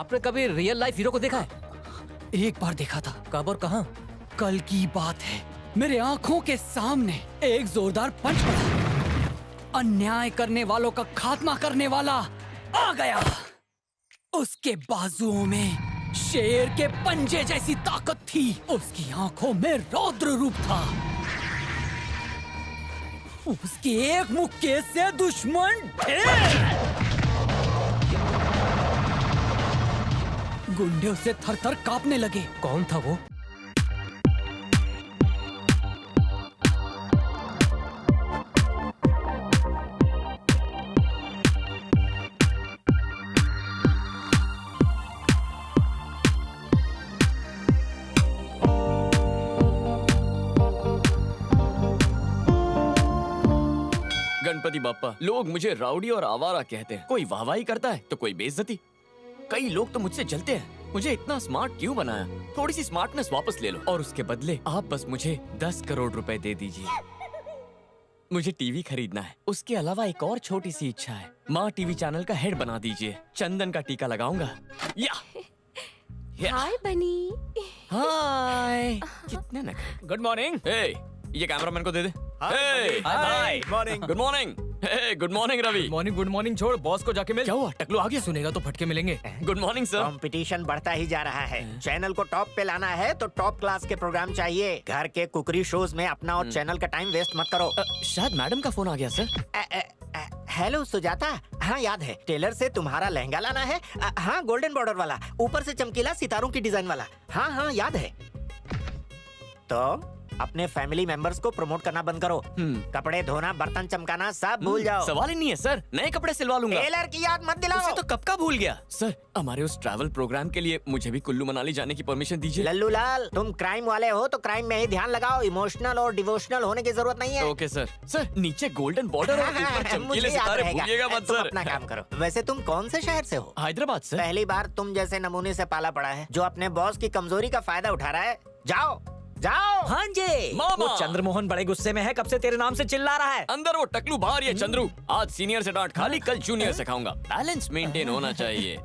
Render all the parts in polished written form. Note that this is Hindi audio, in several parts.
आपने कभी रियल लाइफ हीरो को देखा है? एक बार देखा था। कब और कहाँ? कल की बात है, मेरे आंखों के सामने एक जोरदार पंच पड़ा। अन्याय करने वालों का खात्मा करने वाला आ गया। उसके बाजुओं में शेर के पंजे जैसी ताकत थी। उसकी आंखों में रौद्र रूप था। उसके एक मुक्के से दुश्मन ढेर। गुंडे उसे थर-थर कांपने लगे। कौन था वो? गणपति बाप्पा, लोग मुझे राउडी और आवारा कहते हैं। कोई वाहवाही करता है तो कोई बेइज्जती। कई लोग तो मुझसे जलते हैं। मुझे इतना स्मार्ट क्यों बनाया? थोड़ी सी स्मार्टनेस वापस ले लो और उसके बदले आप बस मुझे 10 करोड़ रुपए दे दीजिए। मुझे टीवी खरीदना है। उसके अलावा एक और छोटी सी इच्छा है। माँ टीवी चैनल का हेड बना दीजिए। चंदन का टीका लगाऊंगा। हाय बनी। हाय। कितने नखरे। Good morning. ये कैमरामैन को दे दे। Hi. Morning. Good morning. Good morning Ravi. Good morning छोड़, बॉस को जाके मिल। क्या हुआ? टकलू आ गया? सुनेगा तो फटके मिलेंगे। Good morning sir. कंपटीशन बढ़ता ही जा रहा है। चैनल को टॉप पे लाना है तो टॉप क्लास के प्रोग्राम चाहिए। घर के कुकरी शोज में अपना और चैनल का टाइम वेस्ट मत करो। शायद मैडम का फोन आ गया सर। हेलो सुजाता। हाँ याद है, टेलर से तुम्हारा लहंगा लाना है। हाँ गोल्डन बॉर्डर वाला, ऊपर से चमकीला सितारों की डिजाइन वाला। हाँ याद है। तो अपने फैमिली मेंबर्स को प्रमोट करना बंद करो। कपड़े धोना, बर्तन चमकाना सब भूल जाओ। सवाल ही नहीं है सर, नए कपड़े सिलवा लूंगा। टेलर की याद मत दिलाओ। उसे तो कब का भूल गया। सर हमारे उस ट्रैवल प्रोग्राम के लिए मुझे भी कुल्लू मनाली जाने की परमिशन दीजिए। लल्लू लाल, तुम क्राइम वाले हो तो क्राइम में ही ध्यान लगाओ। इमोशनल और डिवोशनल होने की जरूरत नहीं है। Okay sir. सर नीचे गोल्डन बॉर्डर और ऊपर चमकीले सितारे भूलिएगा मत तुम सर। अपना काम करो। वैसे तुम कौन से शहर से हो? हैदराबाद सर। पहली बार तुम जैसे नमूने से पाला पड़ा है जो अपने बॉस की कमजोरी का फायदा उठा रहा है। जाओ जाओ। हाँ जी। मामा। वो चंद्रमोहन बड़े गुस्से में है, कब से तेरे नाम से चिल्ला रहा है। अंदर वो टकलू, बाहर ये चंद्रू। आज सीनियर से डांट खाली, कल जूनियर से खाऊंगा। बैलेंस मेंटेन होना चाहिए।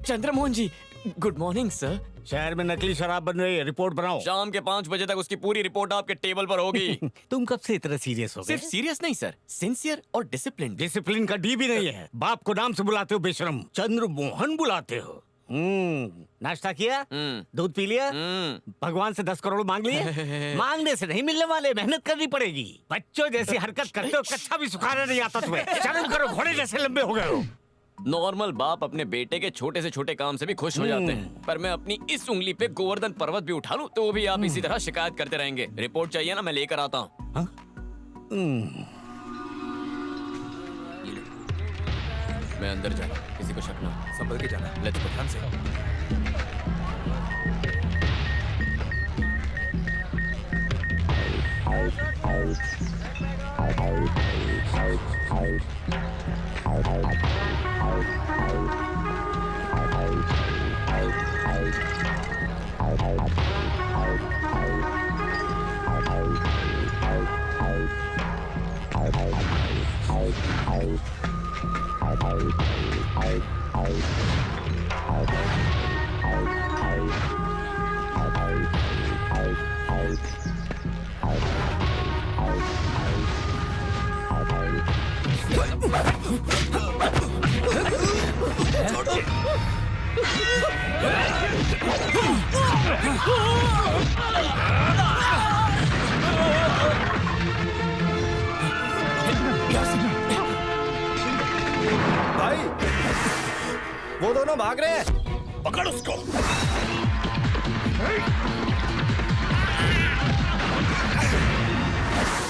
चंद्रमोहन जी, गुड मॉर्निंग सर। शहर में नकली शराब बन रही है, रिपोर्ट बनाओ। शाम के 5 बजे तक उसकी पूरी रिपोर्ट आपके टेबल पर होगी। तुम कब से इतना सीरियस हो गए? सिर्फ सीरियस नहीं सर, सिंसियर और डिसिप्लिन। डिसिप्लिन का डी भी नहीं है। बाप को नाम से बुलाते हो बेशरम, चंद्रमोहन बुलाते हो। नाश्ता किया? दूध पी लिया? भगवान से 10 करोड़ मांग लिए? मांगने से नहीं मिलने वाले, मेहनत करनी पड़ेगी। बच्चों जैसी हरकत करते हो, कच्चा भी सुखाना नहीं आता तुम्हें। शर्म करो, घोड़े जैसे लंबे हो गए हो। नॉर्मल बाप अपने बेटे के छोटे से छोटे काम से भी खुश हो जाते हैं, पर मैं अपनी इस उंगली पे गोवर्धन पर्वत भी उठा लूं तो भी आप इसी तरह शिकायत करते रहेंगे। रिपोर्ट चाहिए ना, मैं लेकर आता हूँ। मैं अंदर जा रहा हूँ, किसी को शक ना हो। संभल के जाना। Let's go. ध्यान से। भाई, वो दोनों भाग रहे हैं। पकड़ उसको।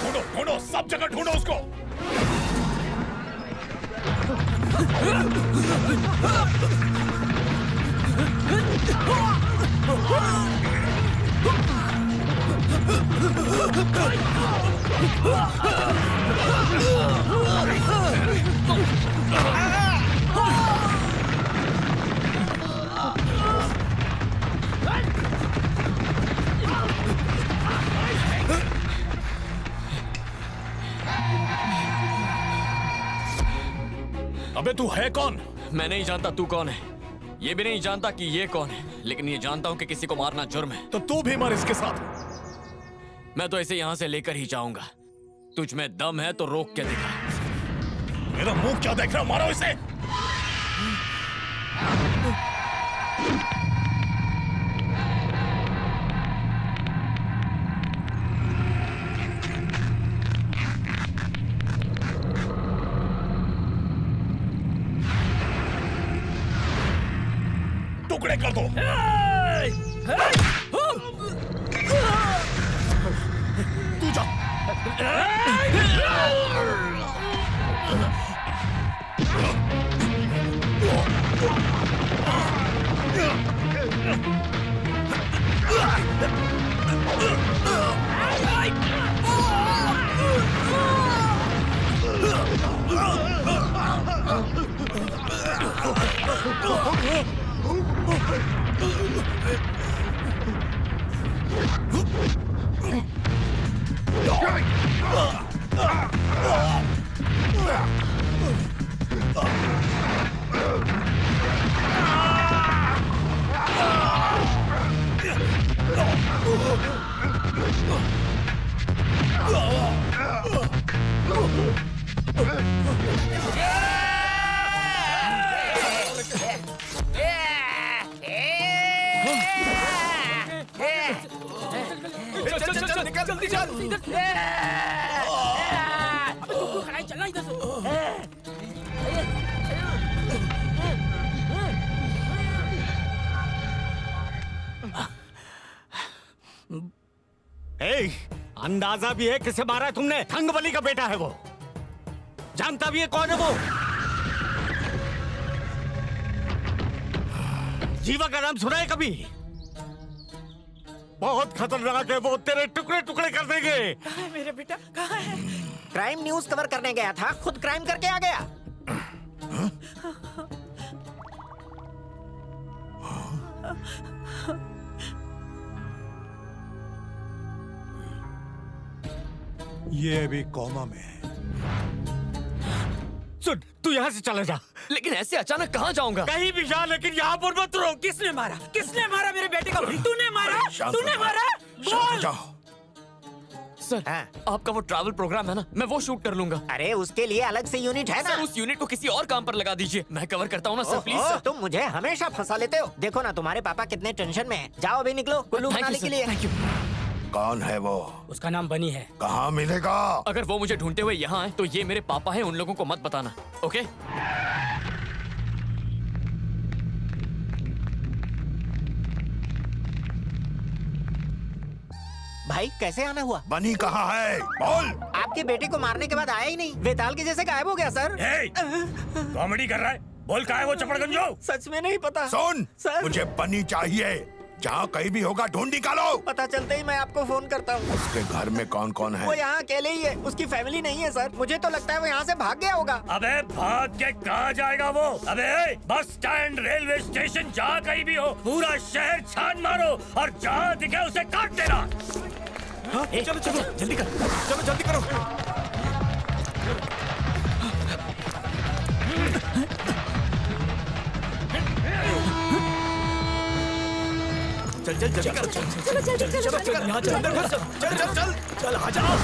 ढूंढो ढूंढो, सब जगह ढूंढो उसको। अबे तू है कौन? मैं नहीं जानता तू कौन है। ये भी नहीं जानता कि ये कौन है, लेकिन ये जानता हूँ कि किसी को मारना जुर्म है। तो तू भी मर इसके साथ। मैं तो इसे यहाँ से लेकर ही जाऊंगा। तुझ में दम है तो रोक के दिखा। मेरा मुंह क्या देख रहा, मारो इसे। टुकड़े कर दो। तू जा। ए, अंदाजा भी है किसे मारा है तुमने? थंगबली का बेटा है वो। जानता भी है कौन है वो? जीवा का नाम सुना है कभी? बहुत खतरनाक है वो, तेरे टुकड़े टुकड़े कर देंगे। कहाँ है मेरा बेटा? कहाँ है? क्राइम न्यूज कवर करने गया था, खुद क्राइम करके आ गया। ये अभी कोमा में है। सुन, तू यहाँ से चला जा। लेकिन ऐसे अचानक कहाँ जाऊंगा? कहीं भी जा, लेकिन यहाँ पर मत रहो। किसने मारा? किसने मारा मेरे बेटे को? तूने मारा? तूने मारा? बोल। जाओ। सर, आपका वो ट्रैवल प्रोग्राम है ना, मैं वो शूट कर लूंगा। अरे उसके लिए अलग से यूनिट है ना। सर, उस यूनिट को किसी और काम पर लगा दीजिए, मैं कवर करता हूँ ना सर, प्लीज सर। तुम मुझे हमेशा फंसा लेते हो। देखो ना, तुम्हारे पापा कितने टेंशन में हैं। जाओ अभी निकलो कुल्लू Thank you, मनाली के sir. लिए। Thank you. कौन है वो? उसका नाम बनी है। कहाँ मिलेगा? अगर वो मुझे ढूंढते हुए यहाँ आए तो ये मेरे पापा हैं, उन लोगों को मत बताना, ओके? भाई कैसे आना हुआ? बनी कहाँ है? बोल। आपके बेटे को मारने के बाद आया ही नहीं, बेताल के जैसे गायब हो गया सर। कॉमेडी कर रहा है? बोल कहाँ है वो चपड़गंजो? सच में नहीं पता। सुन, सर। मुझे बनी चाहिए। जहाँ कहीं भी होगा ढूंढ निकालो। पता चलते ही मैं आपको फोन करता हूँ। उसके घर में कौन कौन है? वो यहाँ अकेले ही है, उसकी फैमिली नहीं है सर। मुझे तो लगता है वो यहाँ से भाग गया होगा। अबे भाग के कहाँ जाएगा वो? अबे बस स्टैंड, रेलवे स्टेशन, जहाँ कहीं भी हो, पूरा शहर छान मारो और जहाँ दिखे उसे काट देना। चलो चलो जल्दी कर, चलो जल्दी करो। चल चल जल्दी कर, चलो यहाँ चल, अंदर घुस, चल चल चल चल, आ जाओ।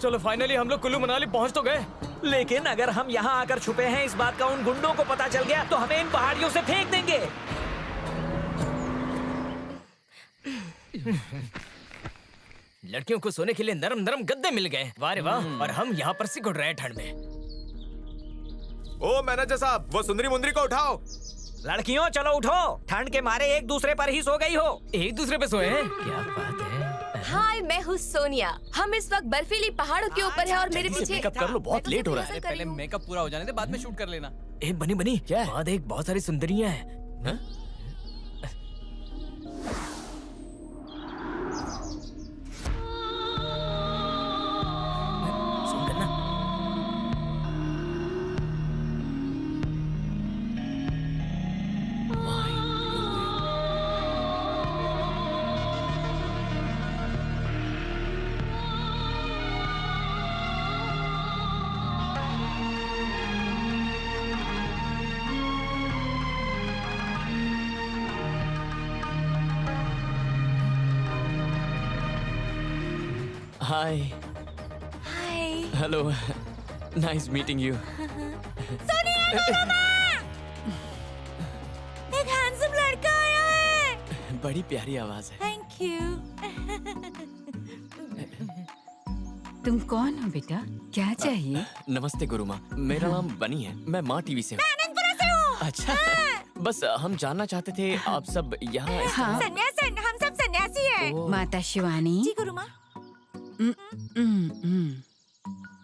चलो फाइनली हम लोग कुल्लू मनाली पहुंच तो गए। लेकिन अगर हम यहाँ आकर छुपे हैं, इस बात का उन गुंडों को पता चल गया तो हमें इन पहाड़ियों से फेंक देंगे। लड़कियों को सोने के लिए नरम नरम गद्दे मिल गए। वाह रे वाह। और हम यहाँ पर सिकुड़ रहे हैं ठंड में। ओ मैनेजर साहब, वो सुंदरी मुंदरी को उठाओ। लड़कियों चलो उठो, ठंड के मारे एक दूसरे पर ही सो गई हो। एक दूसरे पे सोए हैं? क्या बात है। हाय, मैं हूँ सोनिया। हम इस वक्त बर्फीली पहाड़ों के ऊपर हैं और मेरे पीछे मेकअप कर लो, बहुत लेट हो रहा है। पहले मेकअप पूरा हो जाने दे, बाद में शूट कर लेना। ए बनी बनी, क्या है? वहाँ देख बहुत सारी सुंदरियां हैं। हाँ? सुन करना। हाय हाय। हेलो नाइस मीटिंग यू एक हैंडसम लड़का आया है। बड़ी प्यारी आवाज है। Thank you. तुम कौन हो बेटा? क्या चाहिए? नमस्ते गुरु माँ, मेरा नाम बनी है, मैं माँ टीवी से हूँ। अच्छा बस हम जानना चाहते थे आप सब यहाँ हाँ। सन्यासी, हम सब सन्यासी हैं। माता शिवानी, जी गुरु माँ।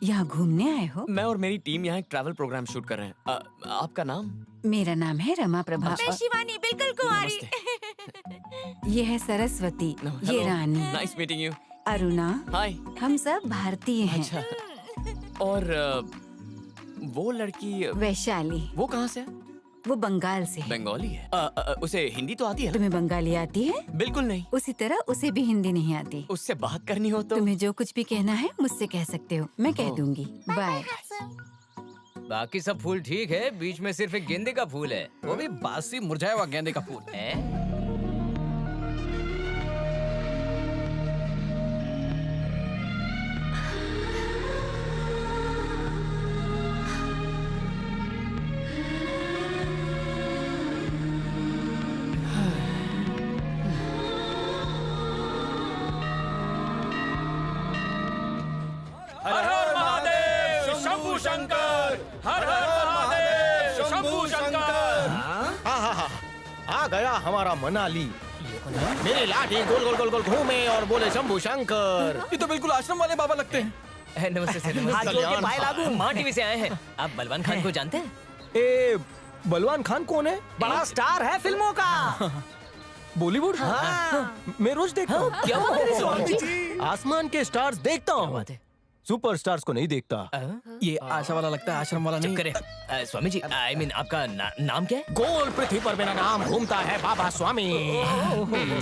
यहाँ घूमने आए हो? मैं और मेरी टीम यहाँ एक ट्रैवल प्रोग्राम शूट कर रहे हैं। आपका नाम? मेरा नाम है रमा प्रभा। मैं शिवानी, बिल्कुल कुंवारी। ये है सरस्वती, ये रानी, नाइस मीटिंग यू। अरुणा। हाय। हम सब भारतीय हैं। अच्छा और वो लड़की वैशाली। वो कहाँ से है? वो बंगाल से है। बंगाली है। उसे हिंदी तो आती है ना? तुम्हें बंगाली आती है? बिल्कुल नहीं। उसी तरह उसे भी हिंदी नहीं आती। उससे बात करनी हो तो? तुम्हें जो कुछ भी कहना है मुझसे कह सकते हो, मैं कह दूंगी। बाय। बाकी सब फूल ठीक है, बीच में सिर्फ एक गेंदे का फूल है, वो भी बासी मुरझाया हुआ गेंदे का फूल है। हर हर महादेव शंभू शंकर, हर हर महादेव शंभू शंकर। आ गया हमारा मनाली। मेरी लाठी गोल गोल गोल गोल घूमे और बोले शंभू शंकर। ये तो बिल्कुल आश्रम वाले बाबा लगते हैं। नमस्ते सर, हाथ जोड़ के पाए लागू। माँ टीवी से आए हैं। आप बलवान खान को जानते हैं? ए बलवान खान कौन है? बड़ा स्टार है फिल्मों का। बॉलीवुड? मैं रोज देखता हूँ। क्या बात है स्वामी जी? आसमान के स्टार्स देखता हूँ, सुपर स्टार्स को नहीं देखता। ये आशा वाला लगता है, आश्रम वाला नहीं। करे स्वामी जी, आई मीन आपका नाम क्या है? गोल पृथ्वी पर मेरा नाम घूमता है बाबा स्वामी।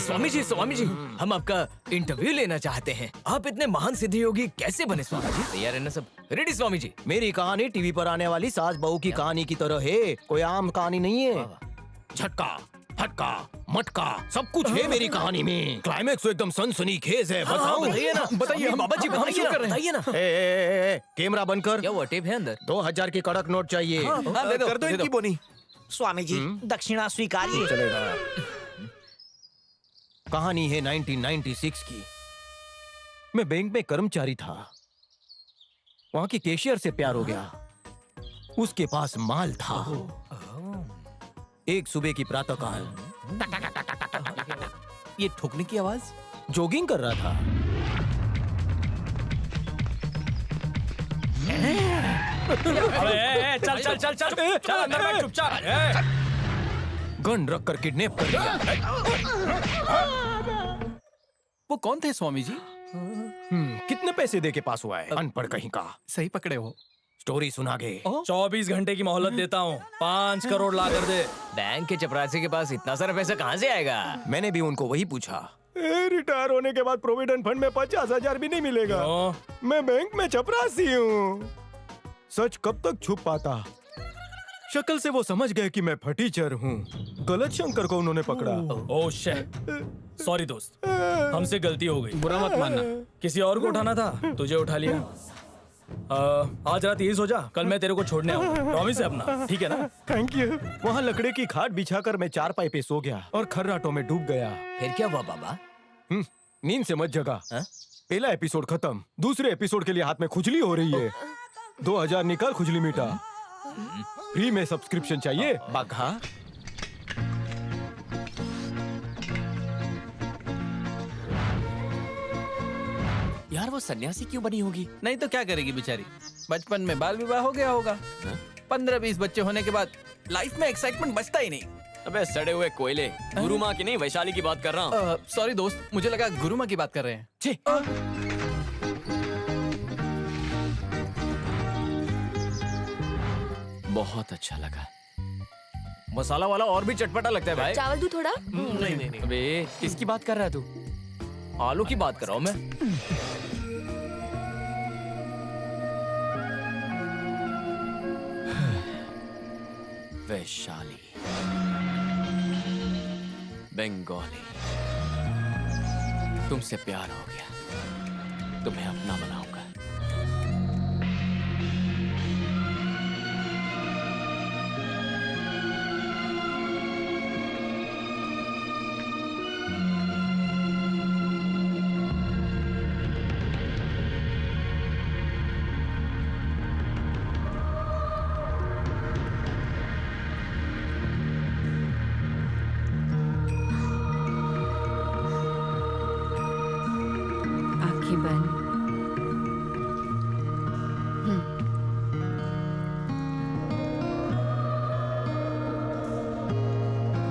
स्वामी जी, हम आपका इंटरव्यू लेना चाहते हैं। आप इतने महान सिद्ध योगी कैसे बने स्वामी जी? तैयार है ना सब? रेडी स्वामी जी? मेरी कहानी टीवी पर आने वाली सास बहू की कहानी की तरह है, कोई आम कहानी नहीं है। झटका फटका मटका सब कुछ है मेरी कहानी में। क्लाइमेक्स तो एकदम सनसनीखेज है। बताऊं? बताइए ना, बताइए बाबा जी, बताइए ना। कैमरा बंद कर। क्या वो टेप है अंदर? 2000 की कड़क नोट चाहिए। कर दो इनकी बोनी। स्वामी जी दक्षिणा स्वीकारिए। चलेगा। कहानी है 1996 की। मैं बैंक में कर्मचारी था, वहां की कैशियर से प्यार हो गया। उसके पास माल था। एक सुबह की प्रातःकाल ये ठोकने की आवाज? जॉगिंग कर रहा था। अबे चल चल चल चल चल अंदर बैठ चुपचाप। गन रख कर किडनैप कर लिया। वो कौन थे स्वामी जी? कितने पैसे दे के पास हुआ है? अनपढ़ कहीं का। सही पकड़े हो। स्टोरी सुना के। 24 घंटे की मोहलत देता हूँ, 5 करोड़ ला कर दे। बैंक के चपरासी के पास इतना सारा पैसा कहाँ से आएगा? मैंने भी उनको वही पूछा। रिटायर होने के बाद प्रोविडेंट फंड में 50,000 भी नहीं मिलेगा। मैं बैंक में चपरासी हूँ। सच कब तक छुप पाता? शक्ल से वो समझ गए कि मैं फटीचर हूँ। गलत शंकर को उन्होंने पकड़ा। ओह शिट, सॉरी दोस्त, हमसे गलती हो गई। बुरा मत मानना। किसी और को उठाना था, तुझे उठा लिया। आज रात यही सो जा, कल मैं तेरे को छोड़ने आऊंगा। प्रॉमिस है अपना, ठीक है ना? Thank you. वहाँ लकड़े की खाट बिछाकर मैं चारपाई पे सो गया और खर्राटों में डूब गया। फिर क्या हुआ बाबा? नींद से मत जगा। पहला एपिसोड खत्म, दूसरे एपिसोड के लिए हाथ में खुजली हो रही है। 2000 निकाल, खुजली मिटा। फ्री में सब्सक्रिप्शन चाहिए? बाघा। यार वो सन्यासी क्यों बनी होगी? नहीं तो क्या करेगी बेचारी? बचपन में बाल विवाह हो गया होगा। 15-20 बच्चे होने के बाद लाइफ में एक्साइटमेंट बचता ही नहीं। अबे सड़े हुए कोयले, गुरु माँ की नहीं वैशाली की बात कर रहा हूँ। सॉरी दोस्त, मुझे लगा गुरु माँ की बात कर रहे हैं। छे। बहुत अच्छा लगा। मसाला वाला और भी चटपटा लगता है भाई। चावल दूं थोड़ा? नहीं। अबे किसकी बात कर रहा है तू? आलू की बात कर रहा हूँ मैं। वैशाली, बंगाली, तुमसे प्यार हो गया। तुम्हें अपना बनाऊंगा। आंखें बंद।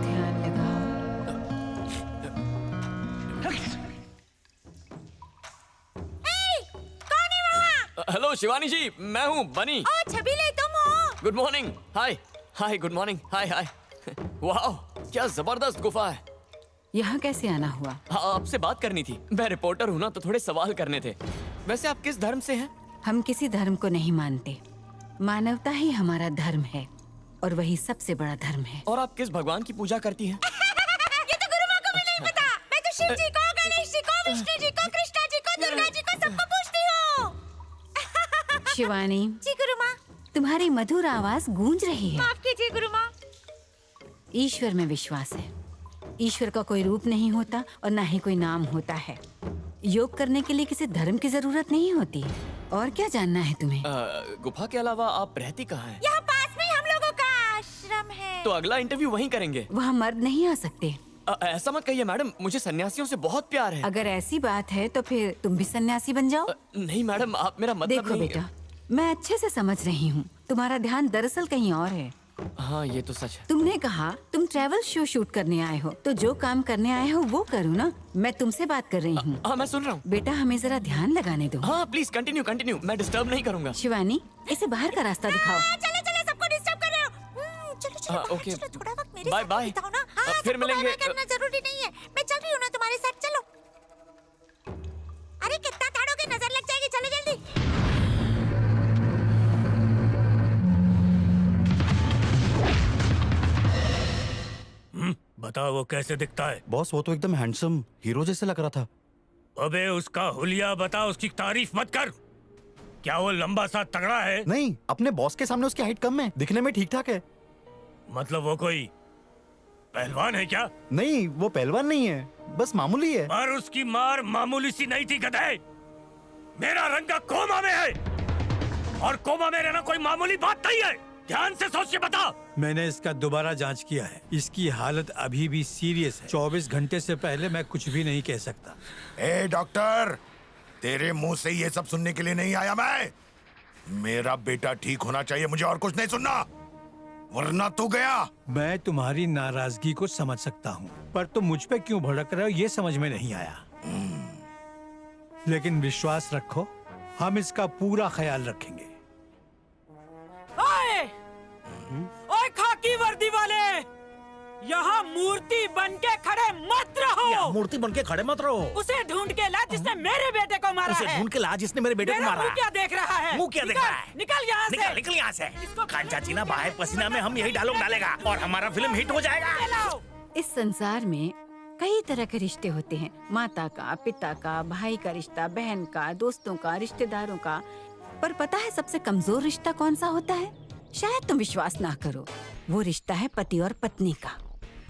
ध्यान लगाओ। हेलो शिवानी जी, मैं हूँ बनी। ओ छबीले, तुम हो? Good morning. Hi hi, good morning. Hi hi. वाह, क्या जबरदस्त गुफा है। यहाँ कैसे आना हुआ? हाँ, आपसे बात करनी थी। मैं रिपोर्टर हूँ ना, तो थोड़े सवाल करने थे। वैसे आप किस धर्म से हैं? हम किसी धर्म को नहीं मानते। मानवता ही हमारा धर्म है और वही सबसे बड़ा धर्म है। और आप किस भगवान की पूजा करती हैं? ये तो गुरु माँ को भी नहीं पता। मैं तो शिव जी को, गणेश जी को, विष्णु जी को, कृष्णा जी को, दुर्गा जी को सबको पूछती हूँ। शिवानी, जी गुरु माँ। तुम्हारी मधुर आवाज गूंज रही है। माफ कीजिए गुरु माँ। ईश्वर में विश्वास है। ईश्वर का कोई रूप नहीं होता और ना ही कोई नाम होता है। योग करने के लिए किसी धर्म की जरूरत नहीं होती। और क्या जानना है तुम्हें? गुफा के अलावा आप रहती कहाँ हैं? यहाँ पास में ही हम लोगों का आश्रम है। तो अगला इंटरव्यू वहीं करेंगे। वहाँ मर्द नहीं आ सकते। ऐसा मत कहिए मैडम, मुझे सन्यासियों से बहुत प्यार है। अगर ऐसी बात है तो फिर तुम भी सन्यासी बन जाओ। नहीं मैडम, आप मेरा मतलब देखो नहीं। बेटा, मैं अच्छे से समझ रही हूँ तुम्हारा ध्यान दरअसल कहीं और है। हाँ, ये तो सच है। तुमने कहा तुम ट्रैवल शो शूट करने आए हो, तो जो काम करने आए हो वो करो ना। मैं तुमसे बात कर रही हूँ। हाँ, मैं सुन रहा हूँ। बेटा, हमें जरा ध्यान लगाने दो। हाँ प्लीज कंटिन्यू कंटिन्यू, मैं डिस्टर्ब नहीं करूँगा। शिवानी, इसे बाहर का रास्ता दिखाओ। चलो चलो, सबको डिस्टर्ब कर रहे हो। चलो चलो हाँ, बाहर ओके। चलो, थोड़ा वक्त मेरे बाय साथ बाय। बिताओ ना। हाँ, फिर सबको मिलेंगे। बाय-बाय करना जरूरी नहीं है। मैं चल रही हूँ ना तुम्हारे साथ, चलो। अरे कितना ताड़ोगे, नजर लग जाएगी। चलो जल्दी। बताओ वो कैसे दिखता है? बॉस, वो तो एकदम हैंडसम हीरो जैसे लग रहा था। अबे उसका हुलिया बता, उसकी तारीफ मत कर। क्या वो लंबा सा तगड़ा है? नहीं, अपने बॉस के सामने उसकी हाइट कम है, दिखने में ठीक ठाक है। मतलब वो कोई पहलवान है क्या? नहीं, वो पहलवान नहीं है, बस मामूली है। पर उसकी मार मामूली सी नहीं थी गधे। मेरा रंगा कोमा में है, और कोमा में रहना कोई मामूली बात नहीं है। ध्यान से सोच के बता। मैंने इसका दोबारा जांच किया है। इसकी हालत अभी भी सीरियस है। 24 घंटे से पहले मैं कुछ भी नहीं कह सकता। ए डॉक्टर, तेरे मुंह से ये सब सुनने के लिए नहीं आया मैं। मेरा बेटा ठीक होना चाहिए, मुझे और कुछ नहीं सुनना, वरना तू गया। मैं तुम्हारी नाराजगी को समझ सकता हूँ, पर तुम मुझ पे क्यों भड़क रहे हो ये समझ में नहीं आया। लेकिन विश्वास रखो, हम इसका पूरा ख्याल रखेंगे। ओए खाकी वर्दी वाले, यहाँ मूर्ति बन के खड़े मत रहो। मूर्ति बन के खड़े मत रहो। उसे ढूंढ के ला जिसने मेरे बेटे को मारा है। ढूंढ के ला जिसने मेरे बेटे को मेरा मारा मुंह है। क्या देख रहा है? मुंह क्या देख रहा है? निकल यहाँ से। निकल निकल यहाँ से। खान चाची ना बाहर पसीना में हम यही डायलॉग डालेगा और हमारा फिल्म हिट हो जाएगा। इस संसार में कई तरह के रिश्ते होते हैं। माता का, पिता का, भाई का रिश्ता, बहन का, दोस्तों का, रिश्तेदारों का। पर पता है सबसे कमजोर रिश्ता कौन सा होता है? शायद तुम विश्वास ना करो, वो रिश्ता है पति और पत्नी का।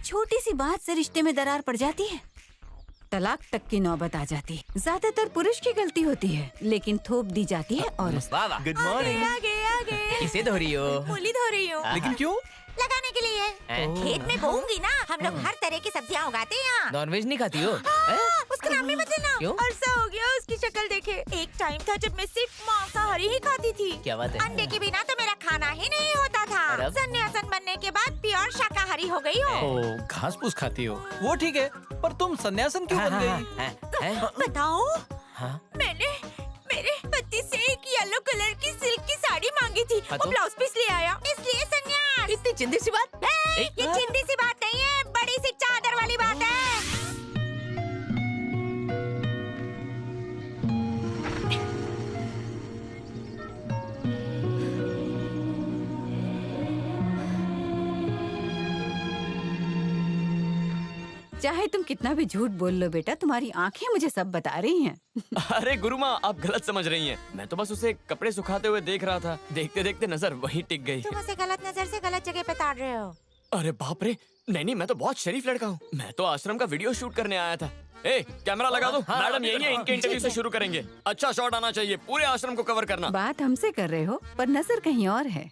छोटी सी बात से रिश्ते में दरार पड़ जाती है, तलाक तक की नौबत आ जाती है। ज्यादातर पुरुष की गलती होती है, लेकिन थोप दी जाती है औरत। Good morning. आगे आगे। किसे धो रही हो? मूली धो रही हूँ। लेकिन क्यों? लगाने के लिए। खेत में बोऊंगी ना, हम लोग हर तरह की सब्जियाँ उगाते हैं यहाँ। नॉनवेज नहीं खाती हो? उसका नाम नहीं बदलना। क्यों? अरसा हो गया उसकी शक्ल देखे। एक टाइम था जब मैं सिर्फ मांसाहारी ही खाती थी। क्या बात है? अंडे के बिना तो मेरा खाना ही नहीं होता था। और अब? सन्यासन बनने के बाद प्योर शाकाहारी हो गई हूँ। ओ, घास फूस खाती हो, वो ठीक है, पर तुम सन्यासन क्यों बन गई? बताओ, हाँ? मैंने मेरे पति से एक येलो कलर की सिल्क की साड़ी मांगी थी। हाँ वो तो? ब्लाउज पीस ले आया, इसलिए सन्यास। इतनी चिंदी सी बात? ये चिंदी सी बात नहीं है, बड़ी सी चादर वाली बात है। चाहे तुम कितना भी झूठ बोल लो बेटा, तुम्हारी आंखें मुझे सब बता रही हैं। अरे गुरु माँ, आप गलत समझ रही हैं। मैं तो बस उसे कपड़े सुखाते हुए देख रहा था। देखते देखते नजर वहीं टिक गई। तुम उसे गलत नजर से गलत जगह पे ताड़ रहे हो। अरे बाप रे, नहीं, मैं तो बहुत शरीफ लड़का हूँ। मैं तो आश्रम का वीडियो शूट करने आया था। ए, कैमरा लगा दो। मैडम यही है, इनके इंटरव्यू से शुरू करेंगे। अच्छा शॉट आना चाहिए, पूरे आश्रम को कवर करना। बात हमसे कर रहे हो पर नजर कहीं और है।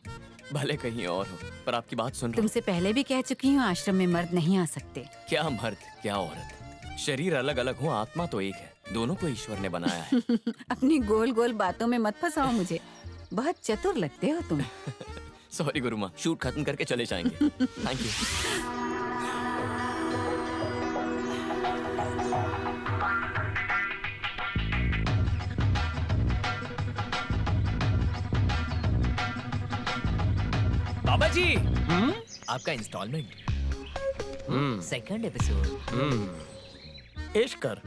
भले कहीं और हो, पर आपकी बात सुन रहा हूँ। तुमसे पहले भी कह चुकी हूँ, आश्रम में मर्द नहीं आ सकते। क्या मर्द क्या औरत, शरीर अलग अलग हो, आत्मा तो एक है। दोनों को ईश्वर ने बनाया है। अपनी गोल गोल बातों में मत फंसाओ मुझे। बहुत चतुर लगते हो तुम। सॉरी गुरु माँ, शूट खत्म करके चले जाएंगे। Thank you. बाबा जी, आपका इंस्टॉलमेंट, सेकंड एपिसोड। इश्क कर।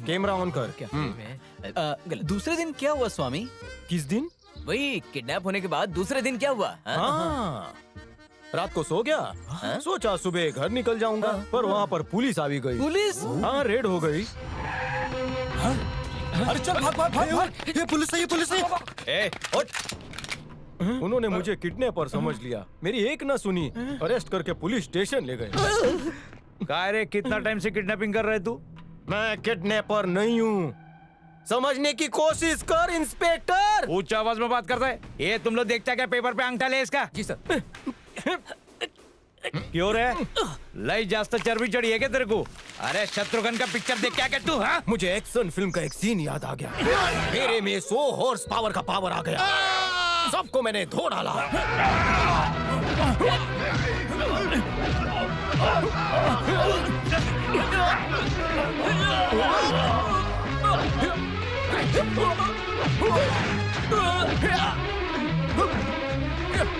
कैमरा ऑन कर। क्या फिल्म है? गलत। दूसरे दिन क्या हुआ स्वामी? किस दिन? वही किडनैप होने के बाद दूसरे दिन क्या हुआ? हाँ, रात को सो गया। सोचा सुबह घर निकल जाऊंगा, पर वहाँ पर पुलिस आ भी गई। पुलिस? हाँ, रेड हो गई। अरे चल भाग भाग भाग भाग। ये पुलिस है, ये पुलिस है। ए, उठ। उन्होंने मुझे किडनैपर समझ लिया, मेरी एक न सुनी, अरेस्ट करके पुलिस स्टेशन ले गए। काय रे, कितना टाइम से किडनैपिंग कर रहे तू? मैं किडनैपर नहीं हूँ, समझने की कोशिश कर इंस्पेक्टर। ऊंची आवाज में बात करता है। ये तुम लोग देखता क्या पेपर पे अंगठा ले इसका? जी सर। क्यों रे, लई जास्त चर्बी चढ़ी है क्या तेरे को? अरे शत्रुघ्न का पिक्चर देख क्या क्या तू? हाँ, मुझे एक्शन फिल्म का एक सीन याद आ गया। मेरे में 100 हॉर्स पावर का पावर आ गया। सबको मैंने धो डाला।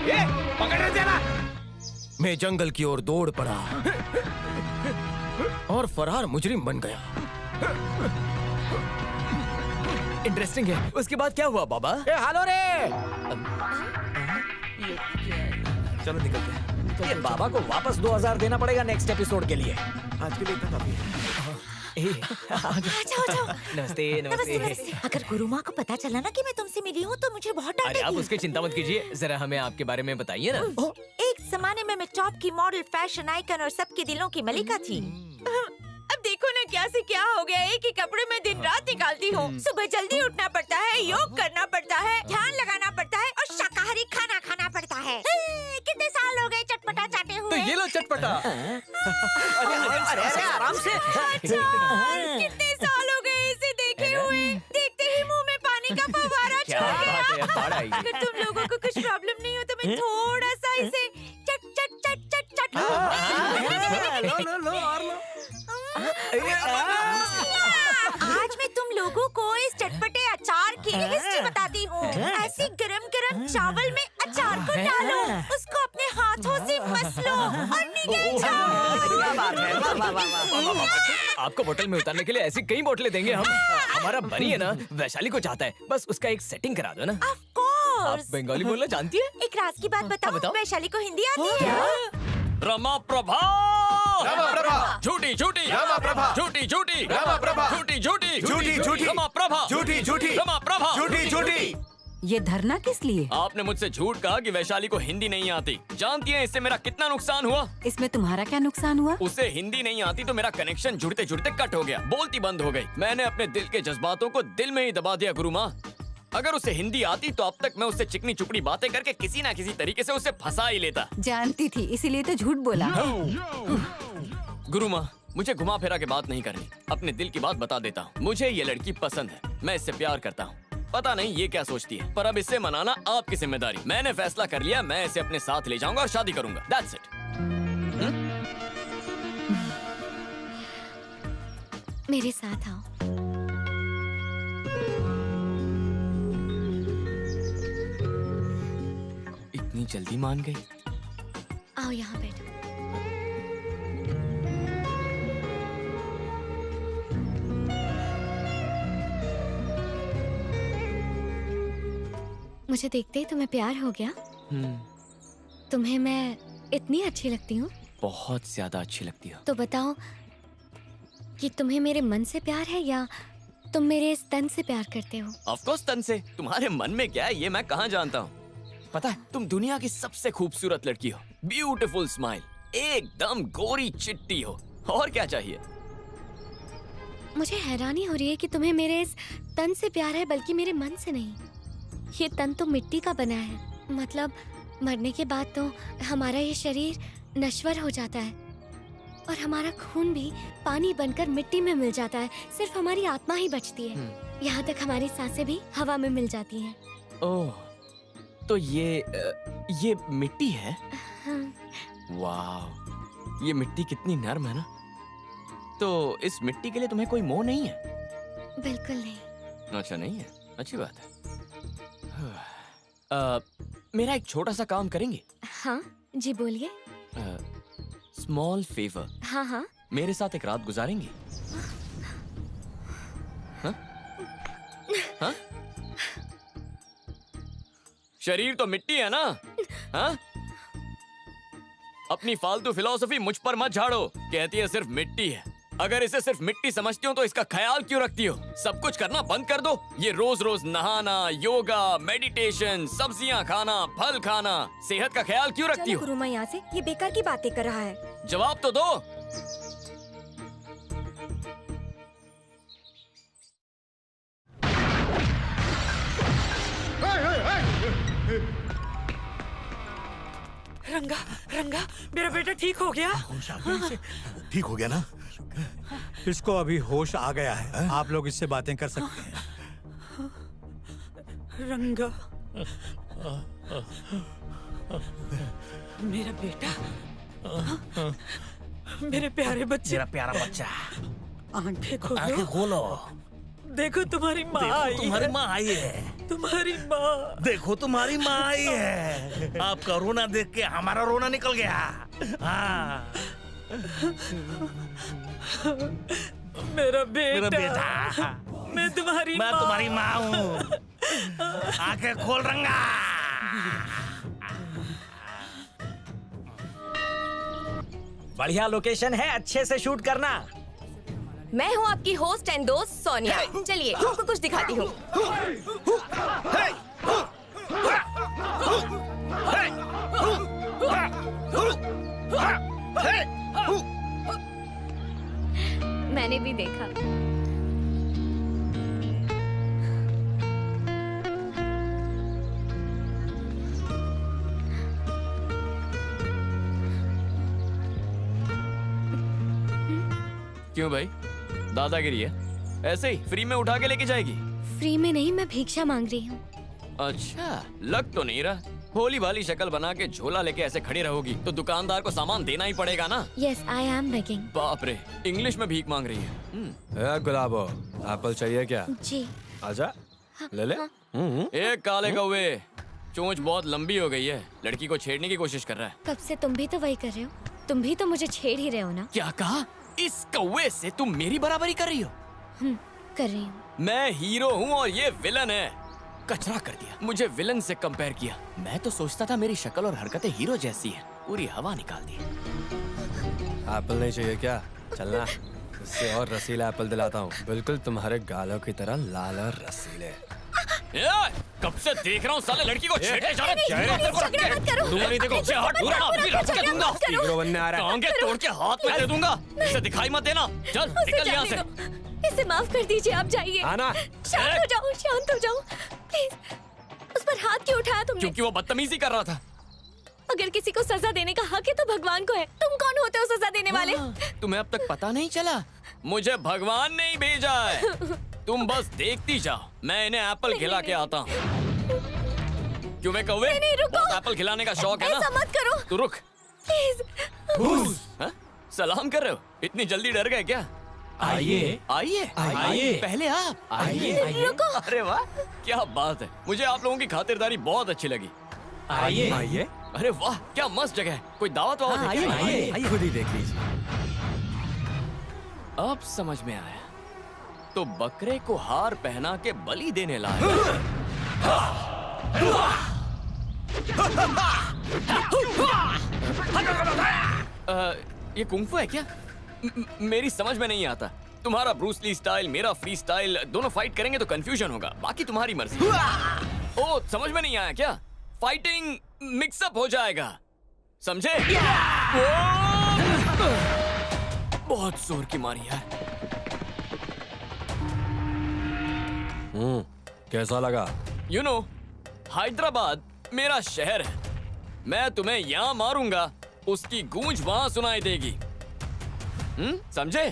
ये पकड़ रहे थे ना? मैं जंगल की ओर दौड़ पड़ा और फरार मुजरिम बन गया। इंटरेस्टिंग है। उसके बाद क्या हुआ बाबा? हेलो रे। चलो निकलते हैं। ये बाबा को वापस 2000 देना पड़ेगा नेक्स्ट एपिसोड के लिए। आज के लिए इतना काफी है। जाओ जाओ। नमस्ते नमस्ते नमस्ते। अगर गुरु माँ को पता चला ना कि मैं तुमसे मिली हूँ तो मुझे बहुत अरे आप डांटेगी। उसकी चिंता मत कीजिए, जरा हमें आपके बारे में बताइए ना। एक जमाने में मैं टॉप की मॉडल, फैशन आइकन और सबके दिलों की मलिका थी। अब देखो ना क्या से क्या हो गया। एक ही कपड़े में दिन रात निकालती हूँ। सुबह जल्दी उठना पड़ता है, योग करना पड़ता है, ध्यान लगाना पड़ता है और शाकाहारी खाना खाना पड़ता है। कितने साल हो गए चटपटा चाटे हुए। तो ये लो चटपटा। अरे आराम से। कितने साल हो गए इसे देखे हुए। देखते ही मुंह में पानी का फव्वारा क्या छोड़ बात है, गया। बाढ़ आई। अगर तुम लोगों को कुछ प्रॉब्लम नहीं हो तो मैं थोड़ा सा इसे चट चट चट चट चट आज मैं तुम लोगों को इस चटपटे अचार की हिस्ट्री बताती हूँ। ऐसे गरम गरम चावल में अचार को डालो, उसको अपने हाथों से मस लो और निगल जाओ। आपको बोतल में उतारने के लिए ऐसी कई बोतलें देंगे हम। हमारा बनी है ना, वैशाली को चाहता है, बस उसका एक सेटिंग करा दो ना। Of course। आप बंगाली बोलना जानती है? एक राज की बात बताओ, बताओ। वैशाली को हिंदी आती है? रमा प्रभा, रमा प्रभा, झूठी झूठी, रमा प्रभा, झूठी झूठी, रमा प्रभा, झूठी झूठी, झूठी झूठी, रमा प्रभा, झूठी झूठी, रमा प्रभा, झूठी झूठी। ये धरना किस लिए? आपने मुझसे झूठ कहा कि वैशाली को हिंदी नहीं आती। जानती हैं इससे मेरा कितना नुकसान हुआ? इसमें तुम्हारा क्या नुकसान हुआ? उसे हिंदी नहीं आती तो मेरा कनेक्शन जुड़ते जुड़ते कट हो गया, बोलती बंद हो गई। मैंने अपने दिल के जज्बातों को दिल में ही दबा दिया गुरु माँ। अगर उसे हिंदी आती तो अब तक मैं उससे चिकनी चुपड़ी बातें करके किसी ना किसी तरीके से उसे फंसा ही लेता। जानती थी, इसीलिए तो झूठ बोला। गुरु माँ, मुझे घुमा फिरा के बात नहीं करनी, अपने दिल की बात बता देता हूँ। मुझे ये लड़की पसंद है, मैं इससे प्यार करता हूँ। पता नहीं ये क्या सोचती है, पर अब इससे मनाना आपकी जिम्मेदारी। मैंने फैसला कर लिया, मैं इसे अपने साथ ले जाऊंगा और शादी करूंगा। That's it। मेरे साथ आओ। इतनी जल्दी मान गई? आओ यहाँ बैठो। मुझे देखते ही तुम्हें प्यार हो गया? तुम्हें मैं इतनी अच्छी लगती हूँ? बहुत ज्यादा अच्छी लगती हो। तो बताओ कि तुम्हें मेरे मन से प्यार है या तुम मेरे इस तन से प्यार करते हो? ऑफ कोर्स तन से। तुम्हारे मन में क्या है ये मैं कहाँ जानता हूँ। पता है तुम दुनिया की सबसे खूबसूरत लड़की हो, ब्यूटीफुल स्माइल, एकदम गोरी चिट्टी हो, और क्या चाहिए? मुझे हैरानी हो रही है कि तुम्हें मेरे इस तन से प्यार है बल्कि मेरे मन से नहीं। ये तन तो मिट्टी का बना है, मतलब मरने के बाद तो हमारा ये शरीर नश्वर हो जाता है और हमारा खून भी पानी बनकर मिट्टी में मिल जाता है। सिर्फ हमारी आत्मा ही बचती है। यहाँ तक हमारी सांसें भी हवा में मिल जाती हैं। ओह, तो ये मिट्टी है? हाँ। वाह, ये मिट्टी कितनी नर्म है ना। तो इस मिट्टी के लिए तुम्हें कोई मोह नहीं है? बिल्कुल नहीं। अच्छा नहीं है, अच्छी बात है। मेरा एक छोटा सा काम करेंगे? हाँ जी बोलिए। Small favour. हाँ हाँ। मेरे साथ एक रात गुजारेंगे? हाँ? हाँ? शरीर तो मिट्टी है ना? हाँ? अपनी फालतू फिलॉसफी मुझ पर मत झाड़ो। कहती है सिर्फ मिट्टी है। अगर इसे सिर्फ मिट्टी समझती हो तो इसका ख्याल क्यों रखती हो? सब कुछ करना बंद कर दो। ये रोज रोज नहाना, योगा, मेडिटेशन, सब्जियां खाना, फल खाना, सेहत का ख्याल क्यों रखती हो? गुरुमा यहाँ से ये बेकार की बातें कर रहा है। जवाब तो दो। रंगा, रंगा, मेरा बेटा ठीक हो गया? ठीक हो गया ना? इसको अभी होश आ गया है। आप लोग इससे बातें कर सकते हैं। रंगा, मेरा बेटा, मेरे प्यारे बच्चे, मेरा प्यारा बच्चा, आंखें खोलो। आंखें खोलो। देखो तुम्हारी माँ आई है। तुम्हारी माँ आई है। तुम्हारी माँ। देखो तुम्हारी माँ आई है। आपका रोना देख के हमारा रोना निकल गया। हाँ। मेरा बेटा, मेरा बेटा, मैं तुम्हारी माँ हूँ। आंखें खोल रंगा। बढ़िया लोकेशन है, अच्छे से शूट करना। मैं हूँ आपकी होस्ट एंड दोस्त सोनिया। चलिए आपको कुछ दिखाती हूँ। मैंने भी देखा। क्यों भाई, दादागिरी है? ऐसे ही फ्री में उठा के लेके जाएगी? फ्री में नहीं, मैं भिक्षा मांग रही हूँ। अच्छा, लग तो नहीं रहा। भोली भाली शक्ल बना के झोला लेके ऐसे खड़ी रहोगी तो दुकानदार को सामान देना ही पड़ेगा ना। Yes, I am begging. बाप रे, इंग्लिश में भीख मांग रही है। गुलाबो, एप्पल चाहिए क्या? जी। आजा, ले ले। एक काले कौवे, चोंच बहुत लंबी हो गई है, लड़की को छेड़ने की कोशिश कर रहा है। कब से तुम भी तो वही कर रहे हो। तुम भी तो मुझे छेड़ ही रहे हो ना। क्या कहा? इस कौवे से तुम मेरी बराबरी कर रही हो? कर रही हूँ। मैं हीरो हूँ और ये विलन है। कचरा कर दिया, मुझे विलन से कंपेयर किया। मैं तो सोचता था मेरी शक्ल और हरकतें हीरो जैसी हैं। पूरी हवा निकाल दी। एप्पल नहीं चाहिए क्या? चलना, इससे और रसीला एप्पल दिलाता हूँ, बिल्कुल तुम्हारे गालों की तरह लाल और रसीले। कब से देख रहा हूँ साले लड़की को छेड़ने जा रहा है। दूंगा नहीं, देखो दूंगा, हीरो बनने आ रहा है। टांगे तोड़ के हाथ में दे दूंगा। इसे दिखाई मत देना। चल निकल यहाँ से। इसे माफ कर दीजिए, आप जाइए। आना। शांत हो जाओ, शांत हो जाओ प्लीज। उस पर हाथ क्यों उठाया तुमने? क्योंकि वो बदतमीजी कर रहा था। अगर किसी को सजा देने का हक है तो भगवान को है। तुम कौन होते हो सजा देने वाले? तुम्हें अब तक पता नहीं चला? मुझे भगवान ने ही भेजा है। तुम बस देखती जाओ, मैं इन्हें एप्पल खिला के आता हूँ। क्यों मैं कौवे? नहीं, रुको। एप्पल खिलाने का शौक है ना? ऐसा मत करो। तू रुक। प्लीज। सलाम कर रहे हो? इतनी जल्दी डर गए क्या? आइए, आइए, आइए, पहले आप आइए। रुको। अरे वाह, क्या बात है। मुझे आप लोगों की खातिरदारी बहुत अच्छी लगी। आइए, आइए। अरे वाह, क्या मस्त जगह है। कोई दावत वावत है क्या? आइए। खुद ही देख लीजिए। अब समझ में आया। तो बकरे को हार पहना के बलि देने लाए। ये कुंफू है क्या? मेरी समझ में नहीं आता। तुम्हारा ब्रूस ली स्टाइल, मेरा फ्री स्टाइल, दोनों फाइट करेंगे तो कंफ्यूजन होगा। बाकी तुम्हारी मर्जी। ओ, समझ में नहीं आया क्या? फाइटिंग मिक्सअप हो जाएगा, समझे? बहुत जोर की मारी यार। कैसा लगा? You know, हैदराबाद मेरा शहर है। मैं तुम्हें यहाँ मारूंगा, उसकी गूंज वहां सुनाई देगी। समझे?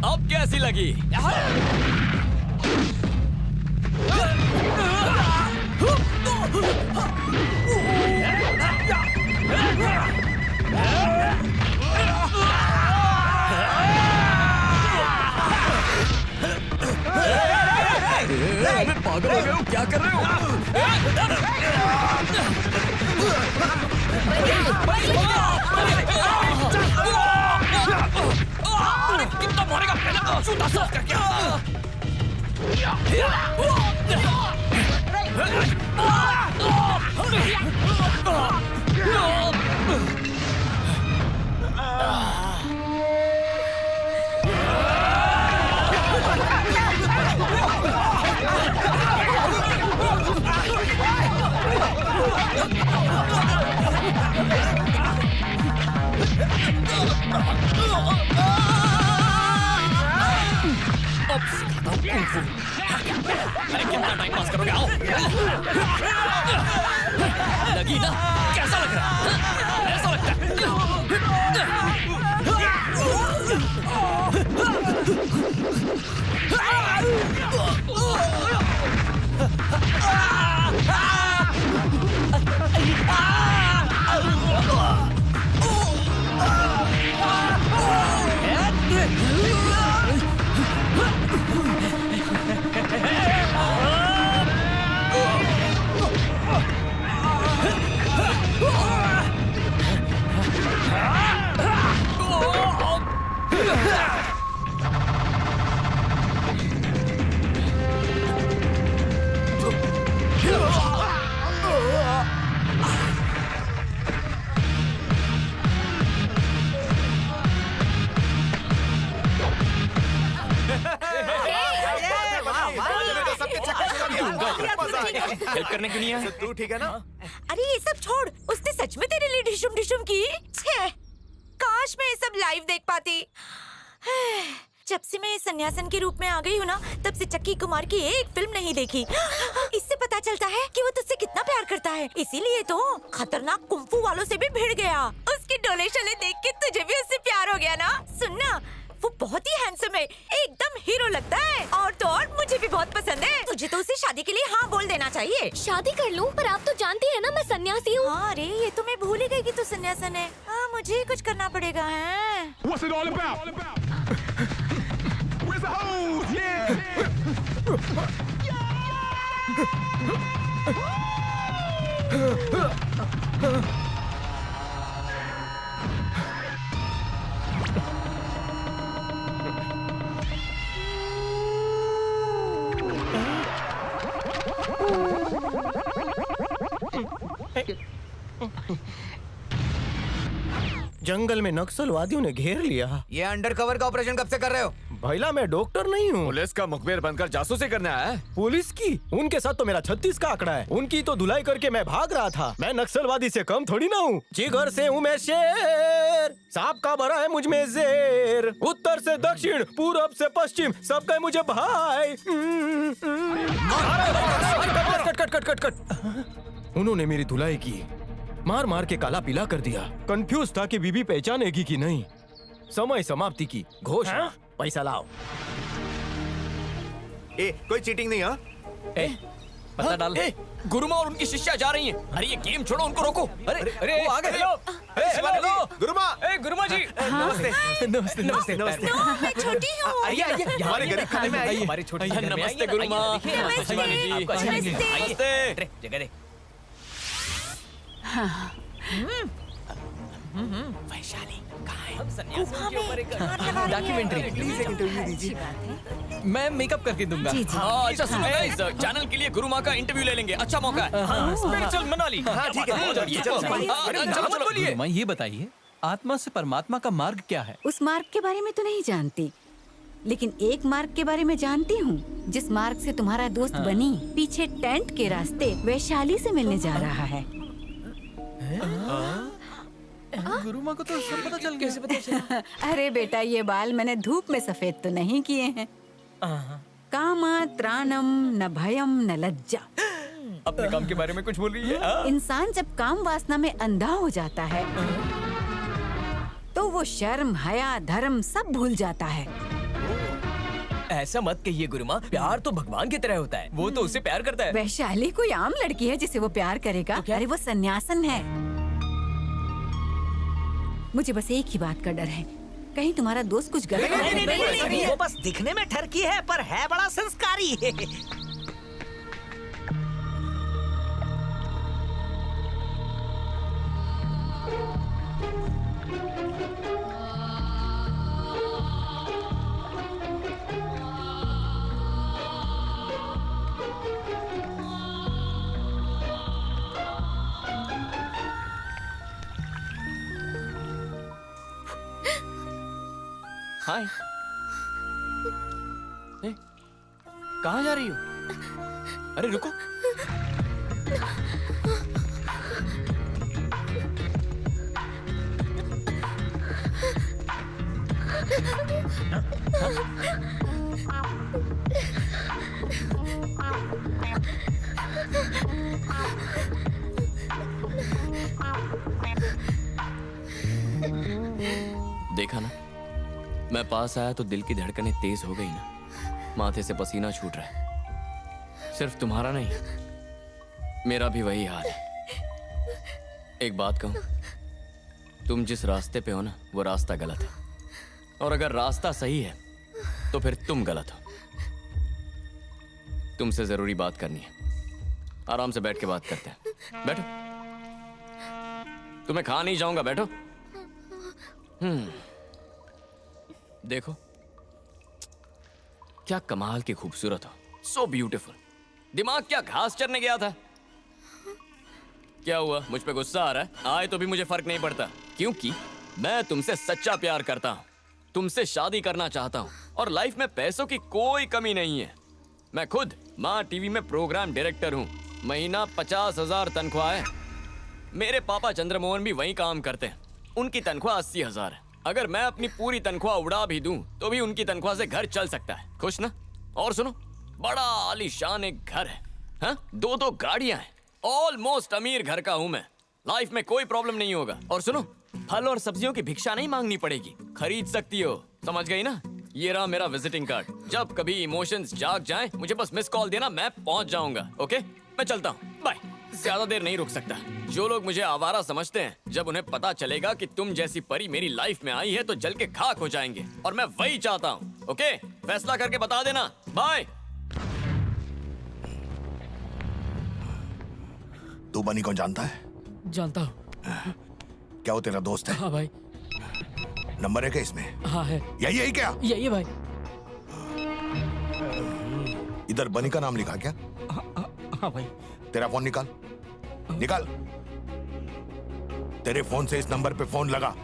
अब कैसी लगी? पागल हो गए हो? क्या कर रहे हो? कितना मारेगा? पहले जूता साफ करके अब सिखाता हूँ कुंफू। अरे कितना टाइम पास करोगे? आओ। लगी ना? कैसा लग रहा है? ऐसा लगता हेल्प करने क्यों नहीं आया? तू ठीक है ना? अरे ये सब छोड़, उसने सच में तेरे लिए डिशुम डिशुम की? छे, काश मैं ये सब लाइव देख पाती। जब से मैं सन्यासन के रूप में आ गई हूँ ना, तब से चक्की कुमार की एक फिल्म नहीं देखी। इससे पता चलता है कि वो तुझसे कितना प्यार करता है। इसीलिए तो खतरनाक कुंफू वालों से भी भिड़ गया। उसके डोले शोले देख के तुझे भी उससे प्यार हो गया ना? सुनना, वो बहुत ही हैंडसम है, एकदम हीरो लगता है। और तो और मुझे भी बहुत पसंद है। तुझे तो उसे शादी के लिए हाँ बोल देना चाहिए। शादी कर लूं, पर आप तो जानती है ना मैं सन्यासी हूँ। हाँ अरे, ये तो मैं भूल ही गई कि तू सन्यासन है। हाँ, मुझे ही कुछ करना पड़ेगा है। What's it all about? Where's the hose? Yeah. जंगल में नक्सलवादियों ने घेर लिया। ये अंडरकवर का ऑपरेशन कब से कर रहे हो? भैला मैं डॉक्टर नहीं हूँ। पुलिस का मुखबिर बनकर जासूसी करने आया है? पुलिस की? उनके साथ तो मेरा 36 का आंकड़ा है। उनकी तो धुलाई करके मैं भाग रहा था। मैं नक्सलवादी से कम थोड़ी ना हूँ। जिगर से हूँ मैं शेर, सांप का भरा है मुझ में जेर। उत्तर से दक्षिण, पूरब से पश्चिम, सब कहे मुझे भाई। Cut cut cut cut cut. उन्होंने मेरी धुलाई की, मार मार के काला पीला कर दिया। कंफ्यूज था कि बीबी पहचानेगी कि नहीं। समय समाप्ति की घोषणा। पैसा लाओ। कोई चीटिंग नहीं। हाँ, पता डाल। गुरुमा और उनकी शिष्या जा रही हैं। अरे ये गेम छोड़ो, उनको रोको। अरे अरे वो आ गए। हेलो गुरुमा। गुरुमा जी, नमस्ते नमस्ते नमस्ते नमस्ते। मैं छोटी हूँ। हमारे गरीब खाने में आई। हमारी छोटी घर में आइए नमस्ते ना, गुरुमा। आइए, देखिए, नमस्ते शिवानी जी। आपको अच्छी लगेगी। नमस्ते। आइए, जगह दे। वैशाली कहाँ है? हम सन्यासियों के ऊपर एक डॉक्यूमेंट्री, प्लीज एक इंटरव्यू दीजिए। मैं मेकअप करके दूंगा। हाँ, अच्छा सुनो गाइस, चैनल के लिए गुरु माँ का इंटरव्यू ले लेंगे, अच्छा मौका है। स्पिरिचुअल मनाली। हाँ, ठीक है, बहुत बढ़िया, चलो। चलो, बोलिए। मैं ये बताइए, आत्मा से परमात्मा का मार्ग क्या है? उस मार्ग के बारे में तो नहीं जानती, लेकिन एक मार्ग के बारे में जानती हूँ, जिस मार्ग से तुम्हारा दोस्त बनी पीछे टेंट के रास्ते वैशाली से मिलने जा रहा है। गुरु माँ को तो सब पता चल गया। कैसे पता चला? अरे बेटा, ये बाल मैंने धूप में सफेद तो नहीं किए हैं। कामा त्राणम न भयम न लज्जा। अपने काम के बारे में कुछ बोल रही है? इंसान जब काम वासना में अंधा हो जाता है तो वो शर्म, हया, धर्म सब भूल जाता है। ऐसा मत कहिए गुरु माँ, प्यार तो भगवान की तरह होता है, वो तो उससे प्यार करता है। वैशाली कोई आम लड़की है जिसे वो प्यार करेगा? अरे वो सन्यासन है। मुझे बस एक ही बात का डर है, कहीं तुम्हारा दोस्त कुछ गलत नहीं, वो बस दिखने में ठरकी है पर है बड़ा संस्कारी। हाय। कहाँ जा रही हो? अरे रुको। देखा ना, मैं पास आया तो दिल की धड़कनें तेज हो गई ना, माथे से पसीना छूट रहा है। सिर्फ तुम्हारा नहीं, मेरा भी वही हाल है। एक बात कहूं, तुम जिस रास्ते पे हो ना, वो रास्ता गलत है, और अगर रास्ता सही है तो फिर तुम गलत हो। तुमसे जरूरी बात करनी है, आराम से बैठ के बात करते हैं। बैठो, तुम्हें खा नहीं जाऊंगा, बैठो। देखो क्या कमाल की खूबसूरत हो, सो ब्यूटीफुल। दिमाग क्या घास चरने गया था? क्या हुआ, मुझ पे गुस्सा आ रहा है? आए तो भी मुझे फर्क नहीं पड़ता, क्योंकि मैं तुमसे सच्चा प्यार करता हूं, तुमसे शादी करना चाहता हूं, और लाइफ में पैसों की कोई कमी नहीं है। मैं खुद माँ टीवी में प्रोग्राम डायरेक्टर हूं, महीना 50,000 तनख्वाह है। मेरे पापा चंद्रमोहन भी वहीं काम करते हैं, उनकी तनख्वाह 80,000 है। अगर मैं अपनी पूरी तनख्वाह उड़ा भी दूं तो भी उनकी तनख्वाह से घर चल सकता है। खुश ना? और सुनो, बड़ा आलीशान एक घर है, हाँ? 2 गाड़ियां हैं, ऑलमोस्ट अमीर घर का हूं मैं। लाइफ में कोई प्रॉब्लम नहीं होगा। और सुनो, फल और सब्जियों की भिक्षा नहीं मांगनी पड़ेगी, खरीद सकती हो। समझ गई ना? ये रहा मेरा विजिटिंग कार्ड। जब कभी इमोशंस जाग जाएं, मुझे बस मिस कॉल देना, मैं पहुंच जाऊंगा। ओके, मैं चलता हूँ, बाय। ज्यादा देर नहीं रुक सकता। जो लोग मुझे आवारा समझते हैं, जब उन्हें पता चलेगा कि तुम जैसी परी मेरी लाइफ में आई है तो जल के खाक हो जाएंगे, और मैं वही चाहता हूँ। ओके, फैसला करके बता देना। बाय। तू बनी को जानता है? जानता हूँ। क्या वो तेरा दोस्त है? हाँ भाई। नंबर है क्या इसमें? हाँ है। यही क्या? यही है भाई। इधर बनी का नाम लिखा क्या? हाँ भाई। तेरा फोन निकाल, निकाल। तेरे फोन से इस नंबर पे फोन लगा,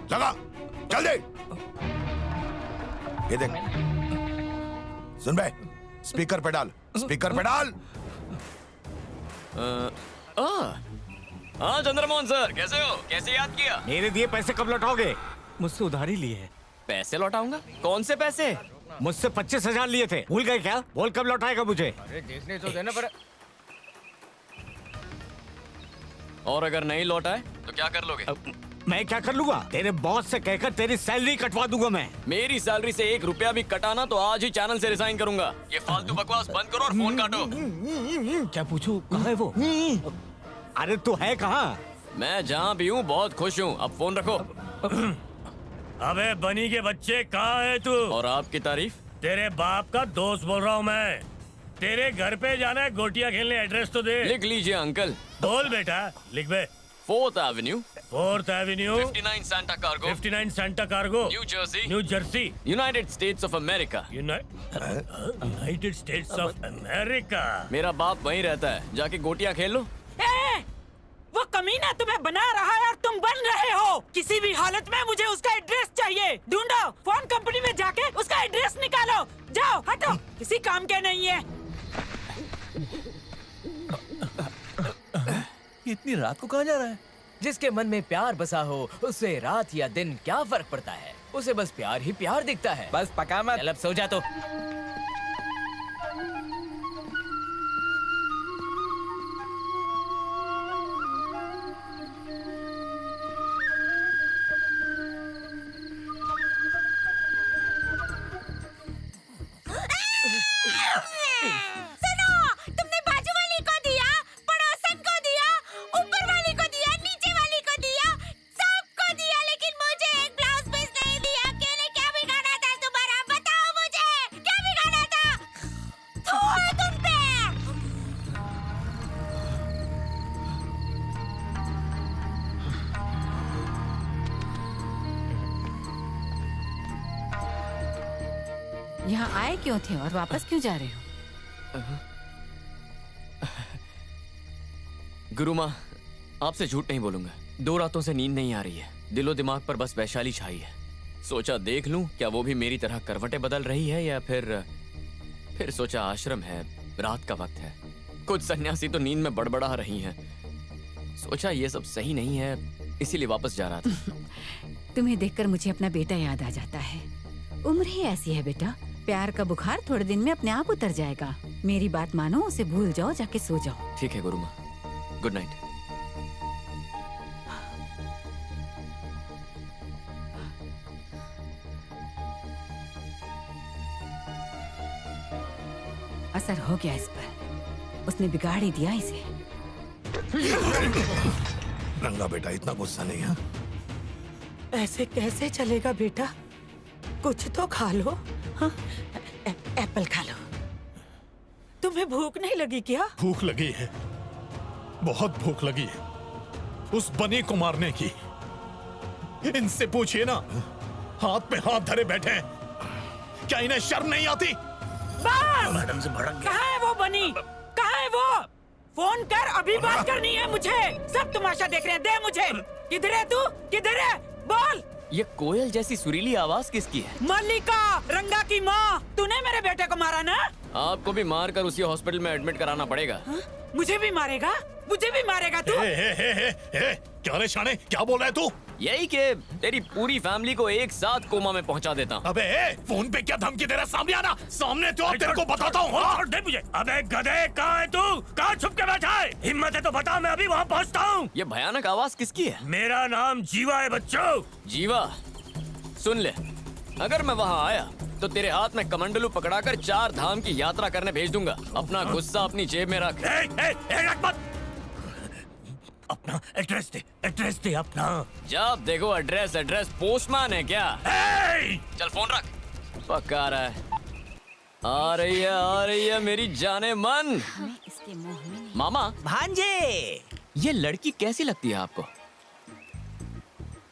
चल दे। ये देख, सुन बे, स्पीकर पे डाल। हाँ चंद्रमोहन सर, कैसे हो? कैसे याद किया? मेरे दिए पैसे कब लौटाओगे? मुझसे उधारी लिए है। पैसे लौटाऊंगा? कौन से पैसे? मुझसे 25,000 लिए थे, भूल गए क्या? बोल कब लौटाएगा मुझे? अरे देखने तो देना पर। और अगर नहीं लौटाए तो क्या कर लोगे? मैं क्या कर लूंगा? तेरे बॉस से कहकर तेरी सैलरी कटवा दूंगा मैं। मेरी सैलरी से 1 रुपया भी कटाना तो आज ही चैनल से रिजाइन करूंगा। ये फालतू बकवास बंद करो और फोन काटो। क्या पूछूं? कहाँ है वो? अरे तू है कहाँ? मैं जहाँ भी हूँ बहुत खुश हूँ। अब फोन रखो। अबे बनी के बच्चे, कहाँ है तू? और आपकी तारीफ? तेरे बाप का दोस्त बोल रहा हूँ मैं। तेरे घर पे जाना है गोटियां खेलने, एड्रेस तो दे। लिख लीजिए अंकल। बोल बेटा, लिख बे। 4th Avenue, 4th Avenue 59 Santa Cargo 59 Santa cargo new Jersey new Jersey United states of America United states of America. मेरा बाप वहीं रहता है, जाके गोटियां खेल लो। ए, वो कमीना तुम्हें बना रहा है और तुम बन रहे हो। किसी भी हालत में मुझे उसका एड्रेस चाहिए। ढूंढो, फोन कंपनी में जाके उसका एड्रेस निकालो। जाओ, हटो, किसी काम के नहीं है। इतनी रात को कहाँ जा रहा है? जिसके मन में प्यार बसा हो उसे रात या दिन क्या फर्क पड़ता है, उसे बस प्यार ही प्यार दिखता है। बस पका मत। चल अब सो जा तो। सुनो, तुमने बाजू वाली को दिया, पड़ोसन को दिया, ऊपर वाली को दिया, नीचे वाली को दिया, सबको दिया, लेकिन मुझे एक ब्लाउज पीस नहीं दिया। क्या बिगाड़ा था तुम्हारा? बताओ मुझे, क्या बिगाड़ा था? थू है तुम पे। यहाँ आए क्यों थे और वापस क्यों जा रहे हो? गुरु माँ, आपसे झूठ नहीं बोलूंगा। 2 रातों से नींद नहीं आ रही है। दिलो दिमाग पर बस वैशाली छाई है। सोचा देख लूं क्या वो भी मेरी तरह करवटें बदल रही है, या फिर सोचा आश्रम है, रात का वक्त है, कुछ सन्यासी तो नींद में बड़बड़ा रही हैं। सोचा ये सब सही नहीं है, इसीलिए वापस जा रहा था। तुम्हें देखकर मुझे अपना बेटा याद आ जाता है। उम्र ही ऐसी है बेटा, प्यार का बुखार थोड़े दिन में अपने आप उतर जाएगा। मेरी बात मानो, उसे भूल जाओ, जाके सो जाओ। ठीक है गुरु माँ, गुड नाइट। असर हो गया इस पर, उसने बिगाड़ ही दिया इसे। रंगा बेटा, इतना गुस्सा नहीं है। ऐसे कैसे चलेगा बेटा? कुछ तो खा लो। हाँ? एप्पल खा लो। तुम्हें भूख नहीं लगी क्या? भूख लगी है, बहुत भूख लगी है, उस बनी को मारने की। इनसे पूछिए ना, हाथ पे हाथ धरे बैठे हैं, क्या इन्हें शर्म नहीं आती? बस! मैडम से भड़क गया। कहाँ है वो बनी? कहाँ है वो? फोन कर, अभी बात करनी है मुझे। सब तमाशा देख रहे हैं, दे मुझे। किधर है तू? किधर है? बोल। ये कोयल जैसी सुरीली आवाज किसकी है? मल्लिका, रंगा की माँ। तूने मेरे बेटे को मारा ना? आपको भी मार कर उसी हॉस्पिटल में एडमिट कराना पड़ेगा। हा? मुझे भी मारेगा? मुझे भी मारेगा तू? क्या रे शाने, क्या बोल रहा है तू? यही कि तेरी पूरी फैमिली को एक साथ कोमा में पहुंचा देता हूँ। अबे फोन पे क्या धमकी दे रहा? सामने आना, सामने तो अब तेरे को बताता हूँ। छोड़ दे मुझे। अबे गधे, कहाँ है तू? कहाँ छुप के बैठा है? हिम्मत है तो बता, मैं अभी वहाँ पहुँचता हूँ। ये भयानक आवाज किसकी है? मेरा नाम जीवा है बच्चों। जीवा, सुन ले, अगर मैं वहाँ आया तो तेरे हाथ में कमंडलू पकड़ाकर 4 धाम की यात्रा करने भेज दूंगा। अपना गुस्सा अपनी जेब में रख। रख मत। अपना एड्रेस दे अपना। जब देखो एड्रेस एड्रेस, पोस्टमैन है क्या? चल फोन रख। पक्का रहा है। आ रही है मेरी जाने मन। इसके मुंह में मामा, भांजे, ये लड़की कैसी लगती है आपको?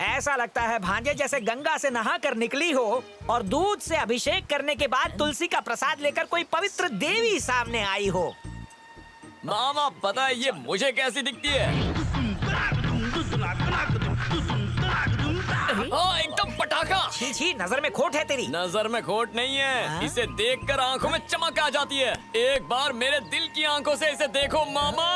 ऐसा लगता है भांजे जैसे गंगा से नहा कर निकली हो और दूध से अभिषेक करने के बाद तुलसी का प्रसाद लेकर कोई पवित्र देवी सामने आई हो। मामा, पता है ये मुझे कैसी दिखती है? एकदम पटाखा। छी छी, नजर में खोट है तेरी। नजर में खोट नहीं है, इसे देखकर आंखों में चमक आ जाती है। एक बार मेरे दिल की आंखों से इसे देखो मामा।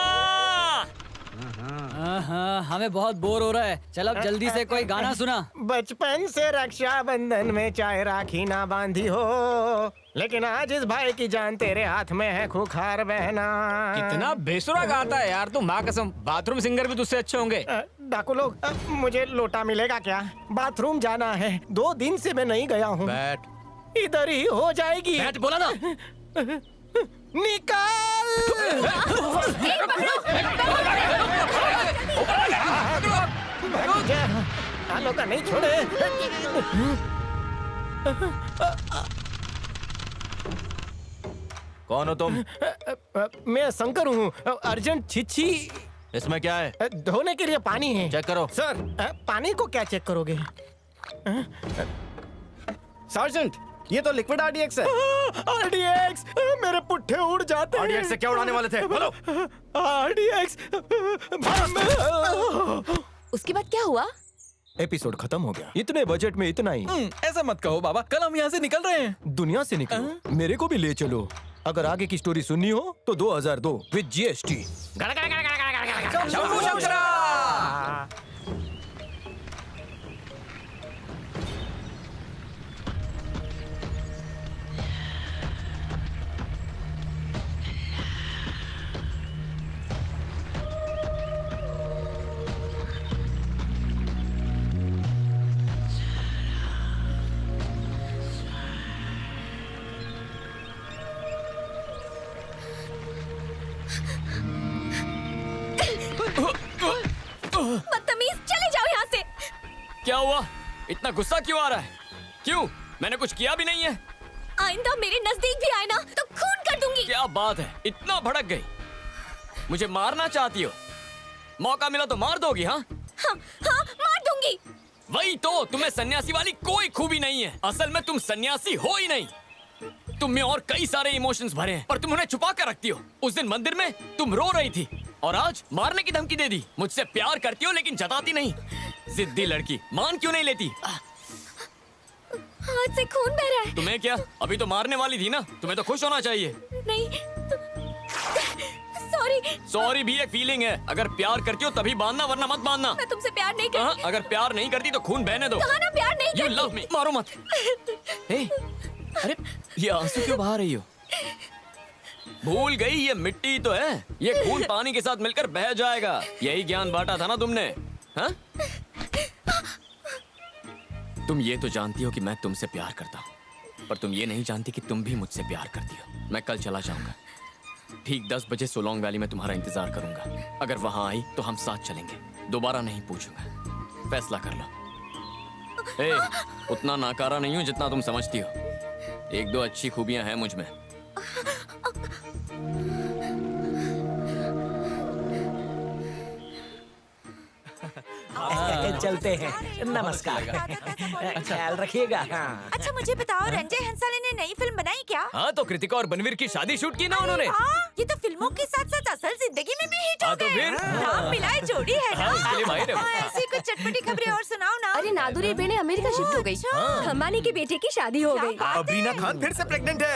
हाँ, हमें बहुत बोर हो रहा है। चल अब जल्दी से कोई गाना सुना। बचपन से रक्षाबंधन में चाहे राखी ना बांधी हो, लेकिन आज इस भाई की जान तेरे हाथ में है, खूंखार बहना। कितना बेसुरा गाता है यार तू, माँ कसम। बाथरूम सिंगर भी तुझसे अच्छे होंगे। डाकू लोग, मुझे लोटा मिलेगा क्या? बाथरूम जाना है, 2 दिन से मैं नहीं गया हूँ। बैठ। इधर ही हो जाएगी। बैठ, बोला ना। निकाल। आलो का नहीं छोड़े। कौन हो तुम? मैं शंकर हूँ। अर्जेंट छिछी इसमें क्या है? धोने के लिए पानी है। चेक करो। सर, पानी को क्या चेक करोगे? सार्जेंट, ये तो लिक्विड आरडीएक्स है। आरडीएक्स, मेरे पुट्ठे उड़ जाते हैं। आरडीएक्स से क्या उड़ाने वाले थे? बोलो। आरडीएक्स। उसके बाद क्या हुआ? एपिसोड खत्म हो गया। इतने बजट में इतना ही। ऐसा मत कहो बाबा, कल हम यहाँ से निकल रहे हैं। दुनिया से निकलो, मेरे को भी ले चलो। अगर आगे की स्टोरी सुननी हो तो 2002 विद जीएसटी। शंभू शंकरा! बदतमीज, चले जाओ यहाँ से। क्या हुआ? इतना गुस्सा क्यों आ रहा है? क्यों? मैंने कुछ किया भी नहीं है। आइंदा मेरे नजदीक भी आए ना तो खून कर दूंगी। क्या बात है, इतना भड़क गई? मुझे मारना चाहती हो? मौका मिला तो मार दोगी? हाँ हाँ, मार दूंगी। वही तो, तुम्हें सन्यासी वाली कोई खूबी नहीं है। असल में तुम सन्यासी हो ही नहीं। तुम में और कई सारे इमोशंस भरे हैं, पर तुम उन्हें छुपा कर रखती हो। उस दिन मंदिर में तुम रो रही थी और आज मारने की धमकी दे दी। मुझसे प्यार करती हो लेकिन जताती नहीं। जिद्दी लड़की, मान क्यों नहीं लेती? हाथ से खून बह रहा है। तुम्हें क्या, अभी तो मारने वाली थी ना। तुम्हें तो खुश होना चाहिए। नहीं, सॉरी। सॉरी भी एक फीलिंग है। अगर प्यार करती हो तभी बांधना, वरना मत बांधना। मैं तुमसे प्यार नहीं करती। अगर प्यार नहीं करती तो खून बहने दो। कहा ना प्यार नहीं You करती। love me, मारो मत। हे, अरे ये आंसू क्यों बहा रही हो? भूल गई, ये मिट्टी तो है। ये खून पानी के साथ मिलकर बह जाएगा। यही ज्ञान बांटा था ना तुमने? हाँ? तुम ये तो जानती हो कि मैं तुमसे प्यार करता हूँ, पर तुम ये नहीं जानती कि तुम भी मुझसे प्यार करती हो। मैं कल चला जाऊंगा। ठीक 10 बजे सोलोंग वैली में तुम्हारा इंतजार करूंगा। अगर वहां आई तो हम साथ चलेंगे। दोबारा नहीं पूछूंगा। फैसला कर लो। ए, उतना नाकारा नहीं हूं जितना तुम समझती हो। 1-2 अच्छी खूबियां हैं मुझ में। चलते हैं। नमस्कार। ख्याल रखिएगा। हाँ। अच्छा मुझे बताओ, रंजय हंसाली ने नई फिल्म बनाई क्या? हाँ, तो कृतिका और बनवीर की शादी शूट की ना उन्होंने। ये तो फिल्मों के साथ साथ असल जिंदगी में भी हिट हो हाँ, तो गए। फिर? नाम मिलाए जोड़ी है ना। हाँ, इसके लिए माहिर है वो। ऐसी कुछ चटपटी खबरें और सुनाओ ना। अरे नादुरी बेने अमेरिका शिफ्ट हो गई। अंबानी के बेटे की शादी हो गई। अबरीना खान फिर से प्रेग्नेंट है।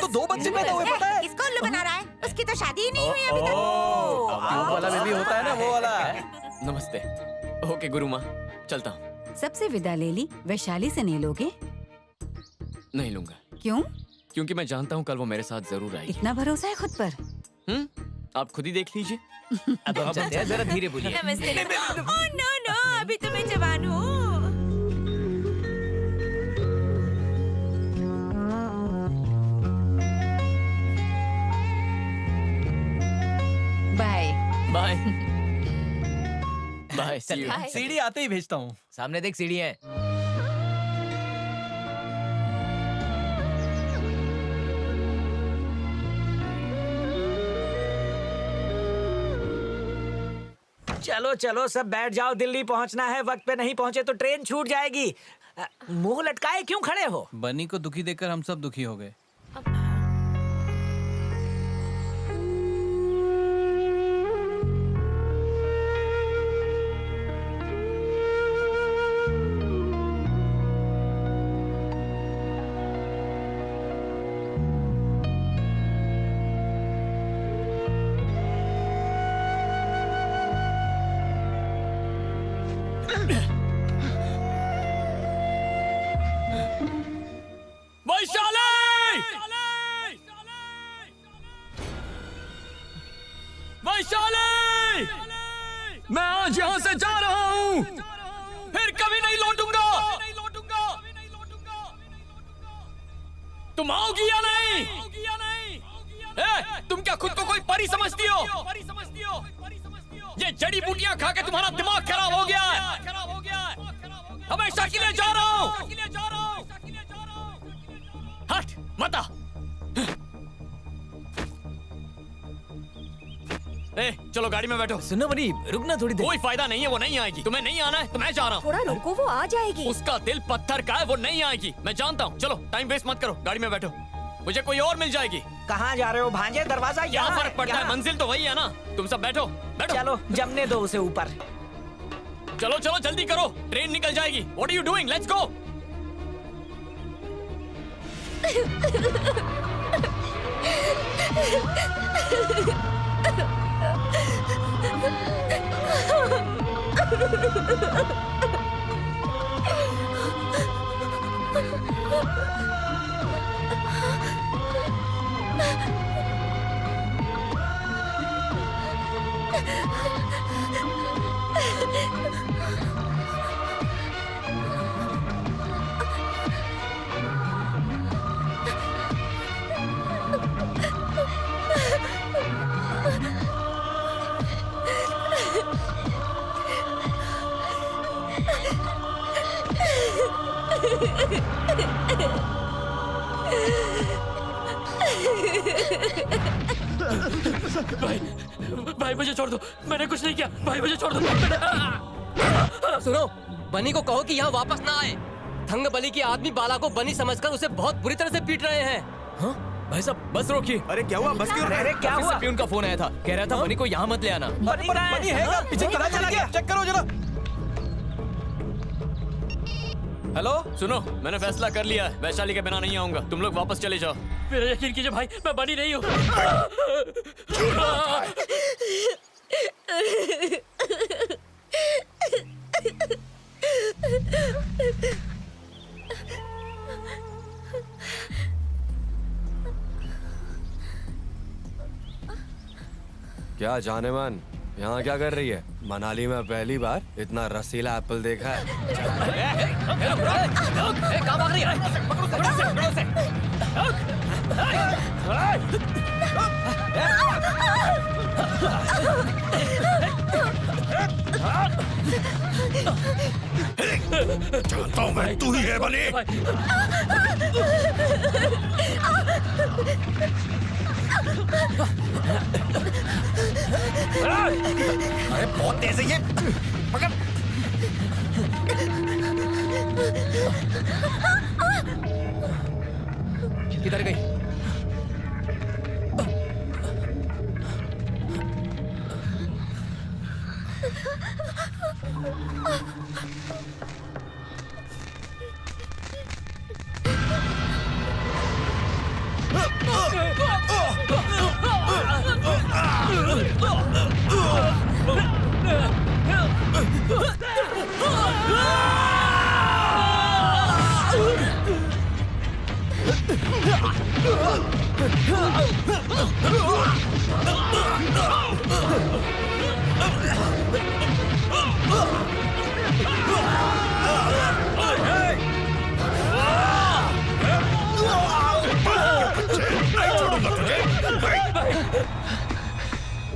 तो 2 बच्चे पैदा हुए, पता है? इसको उल्लू बना रहा है। उसकी तो शादी ही नहीं हुई अभी तक। ट्यूब वाला बेबी होता है ना, वो वाला। नमस्ते। ओके गुरु माँ, चलता हूँ। सबसे विदा ले ली, वैशाली से नहीं लोगे? नहीं लूंगा। क्यों? क्योंकि मैं जानता हूँ कल वो मेरे साथ जरूर आएगी। इतना भरोसा है खुद पर? आप खुद ही देख लीजिए। अब हम चलते हैं, जरा धीरे बोलिए। नमस्ते। ओह नो, अभी तो मैं जवान हूँ। Bye bye bye. सीढ़ी आते ही भेजता हूँ। सामने देख, सीढ़ी है। चलो चलो सब बैठ जाओ, दिल्ली पहुंचना है। वक्त पे नहीं पहुंचे तो ट्रेन छूट जाएगी। मुंह लटकाए क्यों खड़े हो? बनी को दुखी देखकर हम सब दुखी हो गए। वैशाली! मैं आज यहाँ से जा रहा हूँ, फिर कभी नहीं लौटूंगा। तुम आओगी या नहीं? तुम क्या खुद को कोई परी समझती हो? ये जड़ी बूटियां खा के तुम्हारा दिमाग खराब हो गया है। हमेशा के लिए जा रहा हूँ। हट मत आ। चलो गाड़ी में बैठो। सुनो बनी, रुकना थोड़ी देर। कोई फायदा नहीं है, वो नहीं आएगी। तुम्हें नहीं आना है तो मैं जा रहा हूँ। थोड़ा रुको, वो आ जाएगी। उसका दिल पत्थर का है, वो नहीं आएगी। मैं जानता हूँ। चलो टाइम वेस्ट मत करो, गाड़ी में बैठो। मुझे कोई और मिल जाएगी। कहाँ जा रहे हो भांजे? दरवाजा क्या यहाँ फर्क पड़ता है, मंजिल तो वही है ना। तुम सब बैठो बैठो। चलो जमने दो उसे ऊपर। चलो चलो जल्दी करो, ट्रेन निकल जाएगी। What are you doing? Let's go. भाई भाई मुझे छोड़ दो, मैंने कुछ नहीं किया। भाई मुझे छोड़ दो। सुनो, बनी को कहो कि यहाँ वापस ना आए। थंग बली के आदमी बाला को बनी समझकर उसे बहुत बुरी तरह से पीट रहे हैं। हाँ? भाई साहब बस रोकिए। अरे क्या हुआ? बस क्यों? अरे क्या ऑफिस हुआ? से पियून का फोन आया था, कह रहा था बनी को यहाँ मत ले आना। बनी है क्या? पीछे कहाँ चला गया? चेक करो जरा। हेलो, सुनो, मैंने फैसला कर लिया है। वैशाली के बिना नहीं आऊंगा। तुम लोग वापस चले जाओ। मेरा यकीन कीजिए भाई, मैं बनी नहीं हूँ। क्या जाने मन, यहाँ क्या कर रही है? मनाली में पहली बार इतना रसीला एप्पल देखा है। कहाँ भाग रही है? पकड़ो उसे। जानता हूँ मैं, तू ही है बनी। अरे बहुत तेज है ये, पकड़। किधर गई?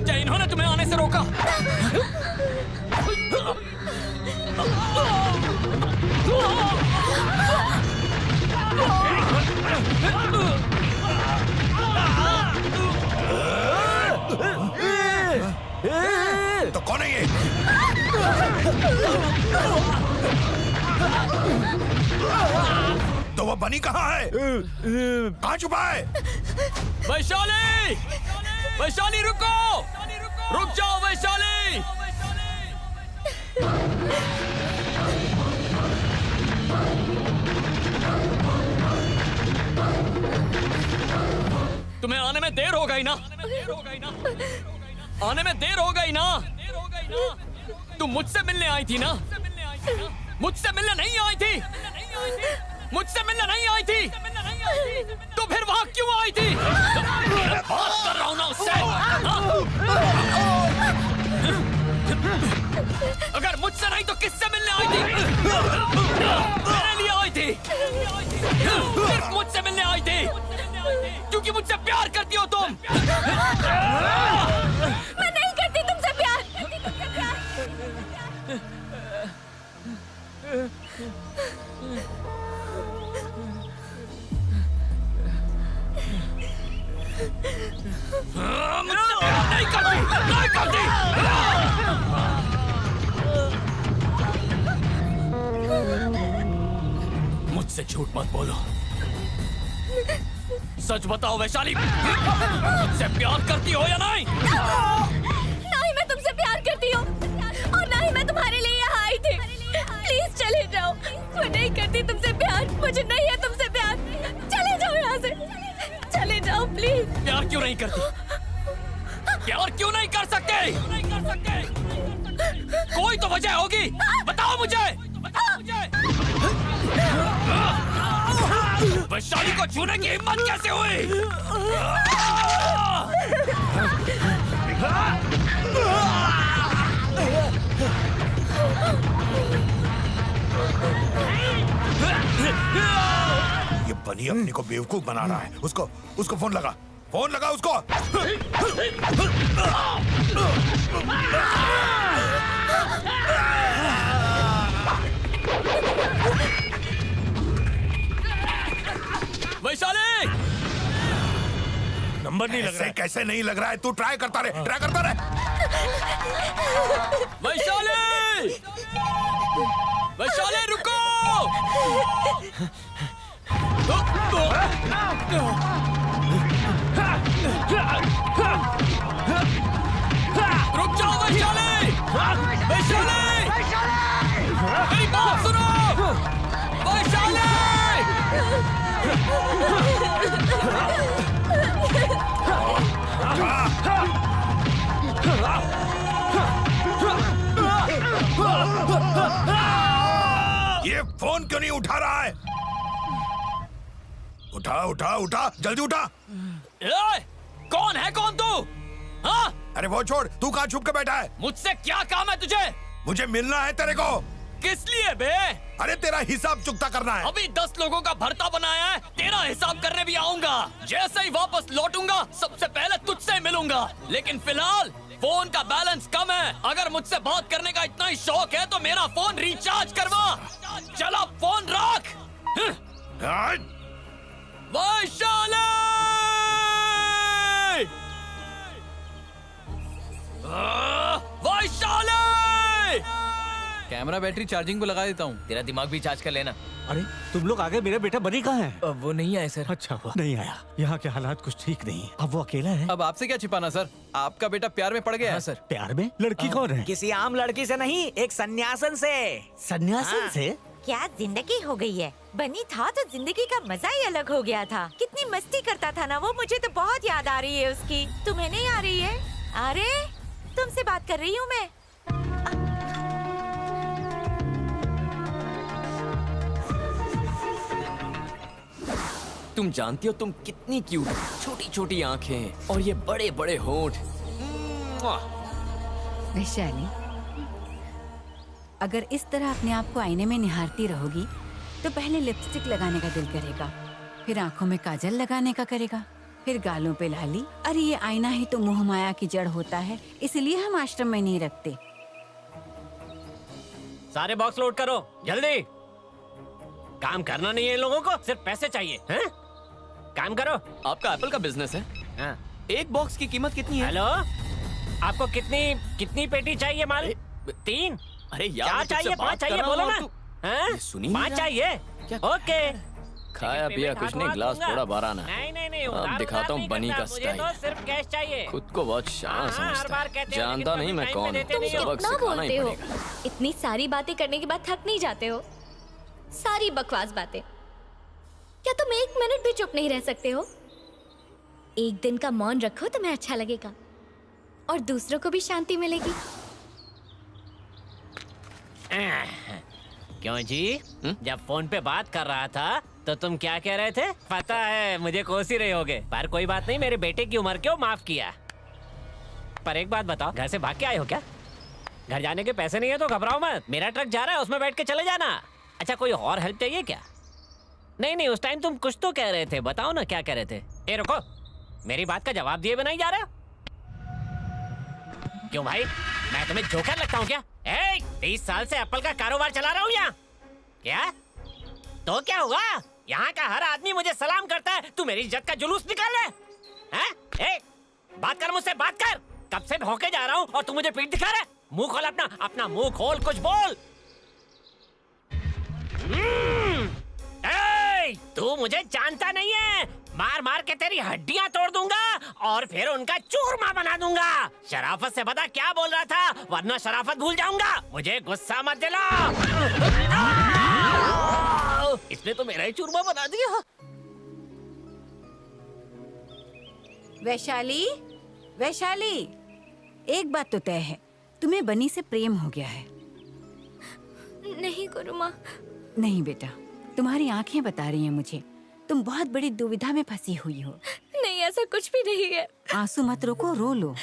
क्या इन्होंने तुम्हें आने से रोका? तो कौन है ये? तो वो बनी कहाँ है? कहाँ छुपा है? वैशाली! वैशाली रुको! रुक जाओ वैशाली! तुम्हें आने में देर हो गई ना? आने में देर हो गई ना? तुम मुझसे मिलने आई थी ना? मुझसे मिलने नहीं आई थी? मुझसे मिलने नहीं आई थी? तो फिर वहां क्यों आई थी? बात कर रहा हूं ना उससे। अगर मुझसे नहीं तो किससे मिलने आई थी? मेरे लिए आई थी। सिर्फ मुझसे मिलने आई थी, क्योंकि मुझसे प्यार करती हो तुम। मैं नहीं करती तुमसे प्यार। मुझसे प्यार नहीं करती, नहीं करती। मुझसे झूठ मत बोलो, सच बताओ वैशाली, मुझसे प्यार करती हो या नहीं? ना ही मैं तुमसे प्यार करती हूँ और ना ही मैं तुम्हारे लिए यहाँ आई थी। प्लीज चले जाओ, मैं नहीं करती तुमसे प्यार, मुझे नहीं है तुमसे प्यार। चले जाओ यहाँ से, चले जाओ प्लीज। प्यार क्यों नहीं करती? प्यार क्यों नहीं कर सकते? कोई तो वजह होगी, बताओ मुझे। वैशाली को छूने की हिम्मत कैसे हुई? ये बनी अपने को बेवकूफ बना रहा है। उसको फोन लगा उसको। वैशाली, नंबर नहीं लग रहा है। कैसे नहीं लग रहा है? तू ट्राई करता रहे। वैशाली, वैशाली रुको। रुक जाओ वैशाली, वैशाली, मेरी बात सुनो, वैशाली। ये फोन क्यों नहीं उठा रहा है? उठा, जल्दी उठा। कौन है तू? हाँ? अरे वो छोड़, तू कहाँ छुप के बैठा है? मुझसे क्या काम है तुझे? मुझे मिलना है तेरे को। किस लिए बे? अरे तेरा हिसाब चुकता करना है। अभी 10 लोगों का भरता बनाया है, तेरा हिसाब करने भी आऊंगा। जैसे ही वापस लौटूंगा सबसे पहले तुझसे मिलूंगा। लेकिन फिलहाल फोन का बैलेंस कम है। अगर मुझसे बात करने का इतना ही शौक है तो मेरा फोन रिचार्ज करवा। चला फोन रख। Vaishali, Vaishali. Camera battery charging को लगा देता हूँ। तेरा दिमाग भी चार्ज कर लेना। अरे तुम लोग आगे, मेरा बेटा बनी कहाँ है? वो नहीं आए सर। अच्छा हुआ नहीं आया। यहाँ के हालात कुछ ठीक नहीं। अब वो अकेला है। अब आपसे क्या छिपाना सर, आपका बेटा प्यार में पड़ गया है। सर प्यार में? लड़की कौन है? किसी आम लड़की से नहीं, एक सन्यासन से। सन्यासन से? क्या जिंदगी हो गई है। बनी था तो जिंदगी का मजा ही अलग हो गया था। कितनी मस्ती करता था ना वो, मुझे तो बहुत याद आ रही है उसकी। तुम्हें नहीं आ रही है? अरे तुमसे बात कर रही हूँ मैं। तुम जानती हो तुम कितनी क्यूट, छोटी छोटी आंखें और ये बड़े बड़े होंठ। वैशाली, अगर इस तरह अपने आप को आईने में निहारती रहोगी तो पहले लिपस्टिक लगाने का दिल करेगा, फिर आंखों में काजल लगाने का करेगा, फिर गालों पे लाली। अरे ये आईना ही तो मोह माया की जड़ होता है, इसलिए हम आश्रम में नहीं रखते। सारे बॉक्स लोड करो जल्दी। काम करना नहीं है इन लोगों को, सिर्फ पैसे चाहिए हैं? काम करो। आपका एप्पल का बिजनेस है? हाँ। एक बॉक्स की कीमत कितनी है? हेलो, आपको कितनी पेटी चाहिए माल? 3? अरे यार, क्या चाहिए? 5 चाहिए, बोलो ना। हाँ? सुनिए 5 चाहिए। ओके। खाया पिया कुछ नहीं, ग्लास थोड़ा बाराना। नहीं, अब दिखाता हूँ बनी का मुझे तो स्टाइल। सिर्फ कैश चाहिए। खुद को बहुत शान समझता है, जानता नहीं मैं कौन हूँ। सबक कितना सिखाना ही बोलते हो? पड़ेगा। इतनी सारी बातें करने के बाद थक नहीं जाते हो? सारी बकवास बातें। क्या तुम 1 मिनट भी चुप नहीं रह सकते हो? एक दिन का मौन रखो, तुम्हें अच्छा लगेगा और दूसरों को भी शांति मिलेगी। क्यों जी? जब फोन पे बात कर रहा था तो तुम क्या कह रहे थे? पता है मुझे कोस ही रहे होगे, पर कोई बात नहीं, मेरे बेटे की उम्र क्यों माफ किया। पर एक बात बताओ, घर से भाग के आए हो क्या? घर जाने के पैसे नहीं है तो घबराओ मत, मेरा ट्रक जा रहा है, उसमें बैठ के चले जाना। अच्छा, कोई और हेल्प चाहिए क्या? नहीं, उस टाइम तुम कुछ तो कह रहे थे, बताओ ना क्या कह रहे थे। ए रुको, मेरी बात का जवाब दिए बिना ही जा रहे हो? क्यों भाई, मैं तुम्हें जोकर लगता हूँ क्या? 30 साल से एप्पल का कारोबार चला रहा हूँ यहाँ। क्या? तो क्या हुआ? यहाँ का हर आदमी मुझे सलाम करता है, तू मेरी इज्जत का जुलूस निकाल ले। हैं? बात कर मुझसे, बात कर। कब से भौंके जा रहा हूँ और तू मुझे पीठ दिखा रहा है? मुंह खोल अपना, अपना मुंह खोल, कुछ बोल। तू मुझे जानता नहीं है, मार मार के तेरी हड्डियां तोड़ दूंगा और फिर उनका चूरमा बना दूंगा। शराफत से बता क्या बोल रहा था, वरना शराफत भूल जाऊंगा। मुझे गुस्सा मत दिला। इसने तो मेरा ही चूरमा बना दिया। वैशाली, वैशाली, एक बात तो तय है, तुम्हें बनी से प्रेम हो गया है। नहीं गुरुमा। नहीं बेटा, तुम्हारी आंखें बता रही हैं मुझे, तुम बहुत बड़ी दुविधा में फंसी हुई हो। नहीं, ऐसा कुछ भी नहीं है। आंसू मत रोको, रो लो।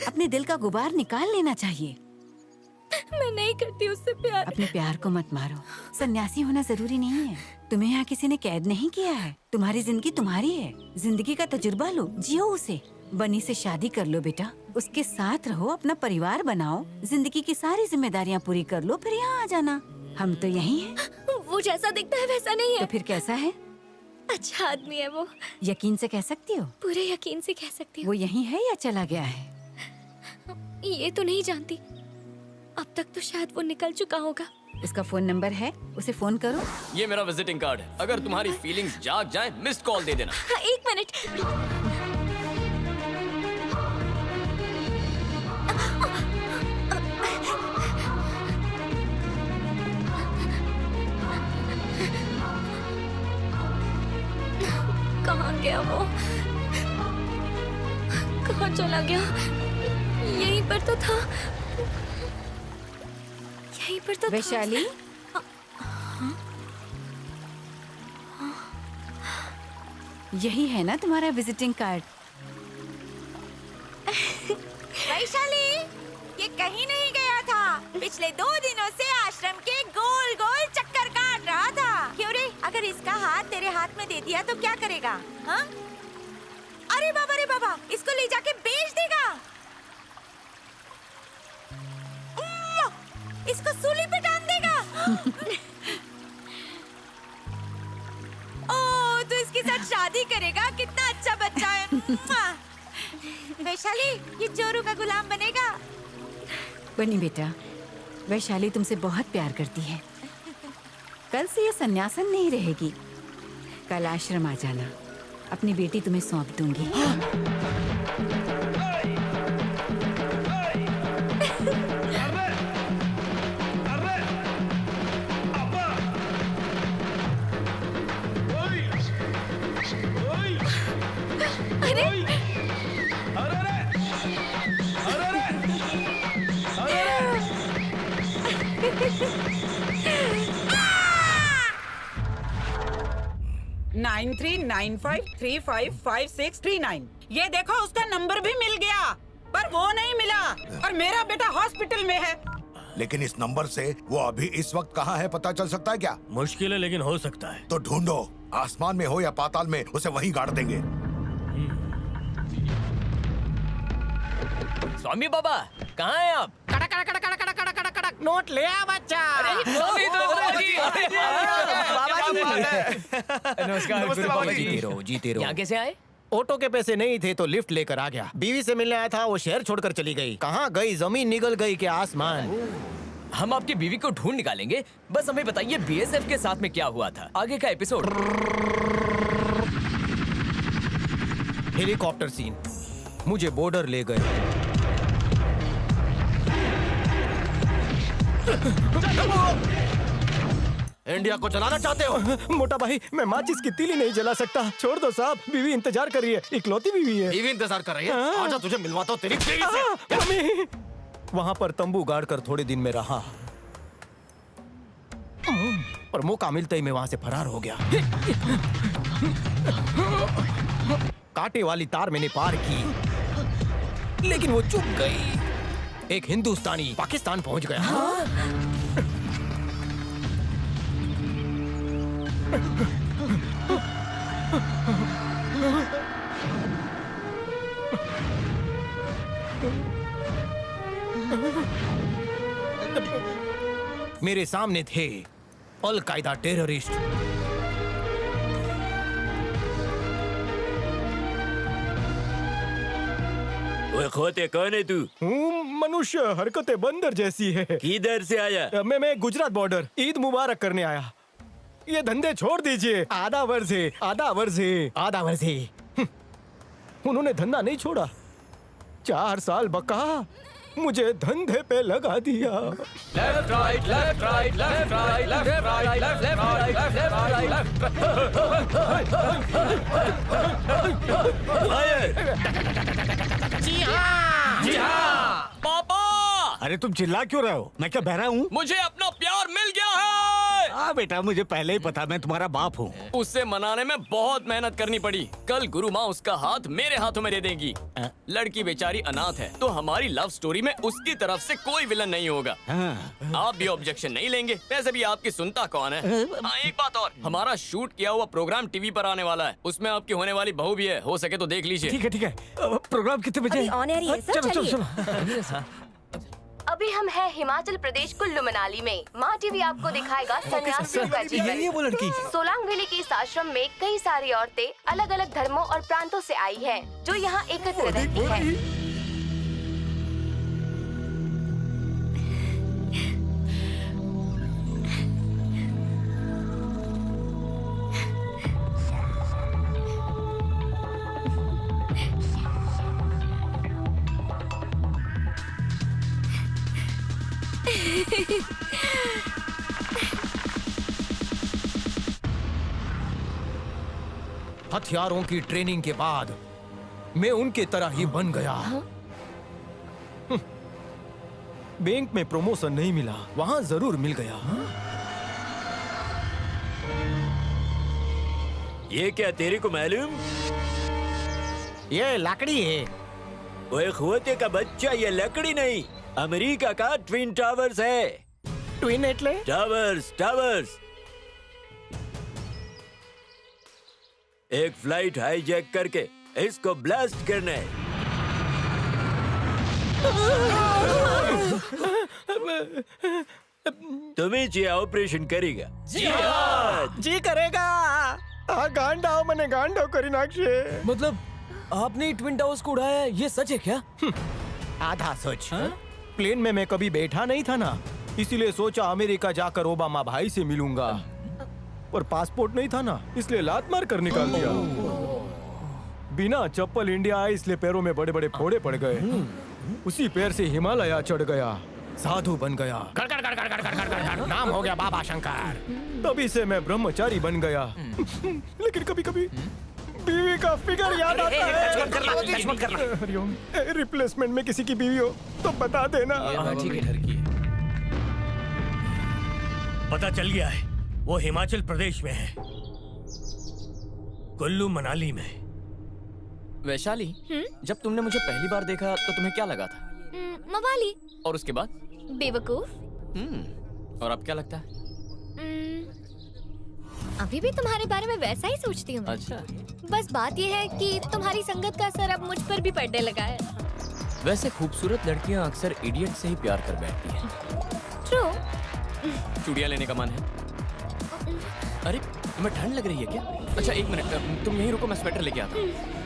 अपने दिल का गुबार निकाल लेना चाहिए। मैं नहीं करती उससे प्यार। अपने प्यार को मत मारो। सन्यासी होना जरूरी नहीं है। तुम्हें यहाँ किसी ने कैद नहीं किया है। तुम्हारी जिंदगी तुम्हारी है। जिंदगी का तजुर्बा लो, जियो उसे। बनी से शादी कर लो बेटा, उसके साथ रहो, अपना परिवार बनाओ, जिंदगी की सारी जिम्मेदारियाँ पूरी कर लो, फिर यहाँ आ जाना। हम तो यही हैं। वो जैसा दिखता है वैसा नहीं है। तो फिर कैसा है? अच्छा आदमी है वो। यकीन से कह सकती हो? पूरे यकीन से कह सकती हूँ। वो यही है या चला गया है? ये तो नहीं जानती, अब तक तो शायद वो निकल चुका होगा। उसका फोन नंबर है, उसे फोन करो। ये मेरा विजिटिंग कार्ड है, अगर तुम्हारी फीलिंग्स जाग जाए मिस्ड कॉल दे देना। हाँ, 1 मिनट। कहाँ गया वो? कहाँ चला गया? यहीं पर तो था। यहीं पर तो वैशाली, यही है ना तुम्हारा विजिटिंग कार्ड? वैशाली, ये कहीं नहीं गया था। पिछले 2 दिनों से आश्रम के गोल गोल चक्कर काट रहा था। क्यों रे? अगर इसका हाथ तेरे हाथ में दे दिया तो क्या करेगा? हाँ? अरे बाबा, इसको ले जाके बेच देगा। इसको सूली पे टांग देगा। ओ, तो इसके साथ शादी करेगा। कितना अच्छा बच्चा है। वैशाली, ये चोरू का गुलाम बनेगा। बनी बेटा, वैशाली तुमसे बहुत प्यार करती है। कल से ये सन्यासन नहीं रहेगी। कल आश्रम आ जाना, अपनी बेटी तुम्हें सौंप दूंगी। नाइन 9395355639। ये देखो, उसका नंबर भी मिल गया, पर वो नहीं मिला और मेरा बेटा हॉस्पिटल में है। लेकिन इस नंबर से वो अभी इस वक्त कहाँ है पता चल सकता है क्या? मुश्किल है, लेकिन हो सकता है। तो ढूंढो, आसमान में हो या पाताल में, उसे वहीं गाड़ देंगे। स्वामी बाबा, कहाँ हैं आप? कड़क कड़क कड़क कड़क कड़क कड़क कड़क कड़क नोट ले आ बच्चा। स्वामी तो बाबाजी। नमस्कार नमस्ते बाबाजी। जीते रहो। यहाँ कैसे आए? ऑटो के पैसे नहीं थे तो लिफ्ट लेकर आ गया। बीवी से मिलने आया था, वो शहर छोड़कर चली गई। कहाँ गई? जमीन निगल गई के आसमान। हम आपकी बीवी को ढूंढ निकालेंगे, बस हमें बताइए बीएसएफ के साथ में क्या हुआ था। आगे का एपिसोड। हेलीकॉप्टर सीन, मुझे बॉर्डर ले गए। इंडिया को जलाना चाहते हो? मोटा भाई, मैं माचिस की तीली नहीं जला सकता। छोड़ दो साहब, बीवी इंतजार कर रही है, इकलौती बीवी है। बीवी इंतजार कर रही है? आजा, तुझे मिलवाता हूँ तेरी बीवी से। मम्मी, वहाँ पर तंबू गाड़कर थोड़े दिन में रहा, और मौका मिलते ही मैं वहाँ से फरार हो गया। कांटे वाली तार मैंने पार की, लेकिन वो चुप गई। एक हिंदुस्तानी पाकिस्तान पहुंच गया। मेरे सामने थे अल कायदा टेररिस्ट। ओए खोते कौन है तू? हूँ मनुष्य, हरकतें बंदर जैसी है। किधर से आया? मैं गुजरात बॉर्डर ईद मुबारक करने आया। ये धंधे छोड़ दीजिए। आधा वर्ष है। उन्होंने धंधा नहीं छोड़ा, 4 साल बका मुझे धंधे पे लगा दिया। Left right left right left right left right left right left right. जी हाँ, जी हाँ। पापा, अरे तुम चिल्ला क्यों रहे हो? मैं क्या बहरा हूँ? मुझे अपना प्यार मिल गया है। हाँ बेटा, मुझे पहले ही पता, मैं तुम्हारा बाप हूँ। उससे मनाने में बहुत मेहनत करनी पड़ी। कल गुरु माँ उसका हाथ मेरे हाथों में दे देगी। लड़की बेचारी अनाथ है, तो हमारी लव स्टोरी में उसकी तरफ से कोई विलन नहीं होगा। आप भी ऑब्जेक्शन नहीं लेंगे? वैसे भी आपकी सुनता कौन है? हाँ, एक बात और, हमारा शूट किया हुआ प्रोग्राम टीवी पर आने वाला है। उसमें आपकी होने वाली बहू भी है, हो सके तो देख लीजिए। ठीक है। प्रोग्राम कितने बजे? चलो। अभी हम हैं हिमाचल प्रदेश कुल्लू मनाली में। माँ टीवी आपको दिखाएगा सन्यासियों का जीवन। ये वो लड़की। सोलांग वैली के इस आश्रम में कई सारी औरतें अलग अलग धर्मों और प्रांतों से आई हैं, जो यहाँ एकत्र रहती हैं। हथियारों की ट्रेनिंग के बाद मैं उनके तरह ही बन गया। बैंक में प्रमोशन नहीं मिला, वहां जरूर मिल गया। ये क्या तेरे को मालूम? ये लकड़ी है। ओए खोते का बच्चा, ये लकड़ी नहीं, अमेरिका का ट्विन टावर्स है। ट्विन एटले? टावर्स। एक फ्लाइट हाईजैक करके इसको ब्लास्ट करना है। तुम्हें चाहिए ऑपरेशन करेगा? जी करेगा। गांडाओ मने गांडो करी नाखशे। मतलब आपने ट्विन टावर्स को उड़ाया, ये सच है क्या? आधा सच। प्लेन में मैं कभी बैठा नहीं था ना, इसीलिए सोचा अमेरिका जाकर ओबामा भाई से मिलूंगा, पर पासपोर्ट नहीं था ना, इसलिए लात मार कर निकाल दिया। बिना चप्पल इंडिया आए, इसलिए पैरों में बड़े बड़े फोड़े पड़ गए। उसी पैर से हिमालय चढ़ गया, साधु बन गया। नाम हो गया बाबा शंकर। तभी से मैं ब्रह्मचारी बन गया। लेकिन कभी कभी बीवी का फिगर याद आता है। हरिओम, रिप्लेसमेंट में किसी की बीवी हो तो बता देना। ठीक है। पता चल गया है, वो हिमाचल प्रदेश में है, कुल्लू मनाली में। वैशाली, जब तुमने मुझे पहली बार देखा तो तुम्हें क्या लगा था? मवाली। और उसके बाद? बेवकूफ। और अब क्या लगता है? अभी भी तुम्हारे बारे में वैसा ही सोचती हूँ। अच्छा। बस बात यह है कि तुम्हारी संगत का असर अब मुझ पर भी पड़ने लगा है। वैसे खूबसूरत लड़कियाँ अक्सर इडियट से ही प्यार कर बैठती हैं। ट्रू। चूड़ियाँ लेने का मन है? अरे तुम्हें ठंड लग रही है क्या? अच्छा एक मिनट, तुम यहीं रुको, मैं स्वेटर लेके आता हूँ।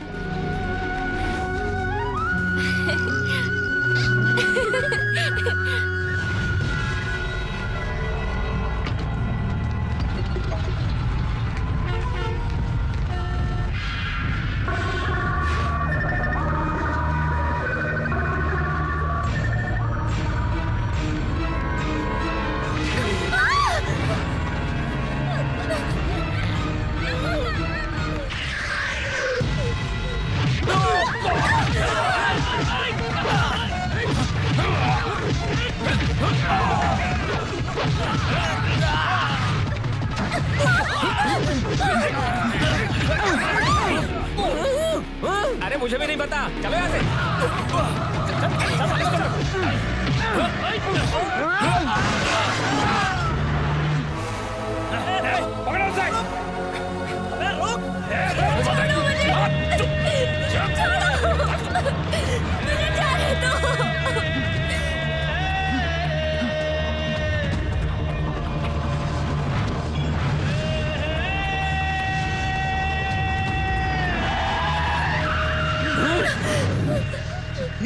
अरे मुझे भी नहीं पता, चलो यहाँ से। पकड़ो उसे। वो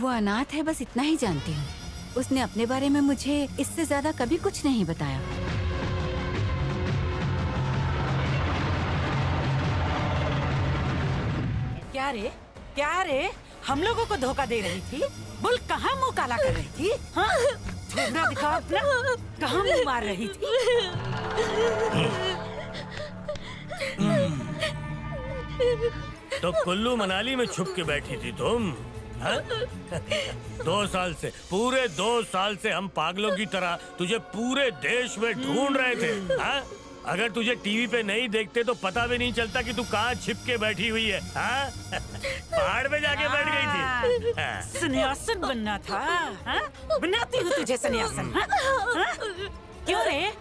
अनाथ है, बस इतना ही जानती हूँ। उसने अपने बारे में मुझे इससे ज्यादा कभी कुछ नहीं बताया। क्या रे हम लोगों को धोखा दे रही थी? बोल कहाँ मुंह काला कर रही थी? हाँ? थोड़ा दिखाओ अपना, कहाँ मुंह मार रही थी? तो कुल्लू मनाली में छुप के बैठी थी तुम? हाँ? 2 साल से, पूरे 2 साल से हम पागलों की तरह तुझे पूरे देश में ढूंढ रहे थे। हाँ? अगर तुझे टीवी पे नहीं देखते तो पता भी नहीं चलता कि तू कहाँ छिप के बैठी हुई है। हाँ? पहाड़ पे जाके बैठ गई थी। हाँ? सन्यासन बनना था। हाँ? बनाती हूँ तुझे सन्यासन। हाँ? हाँ? क्यों रे?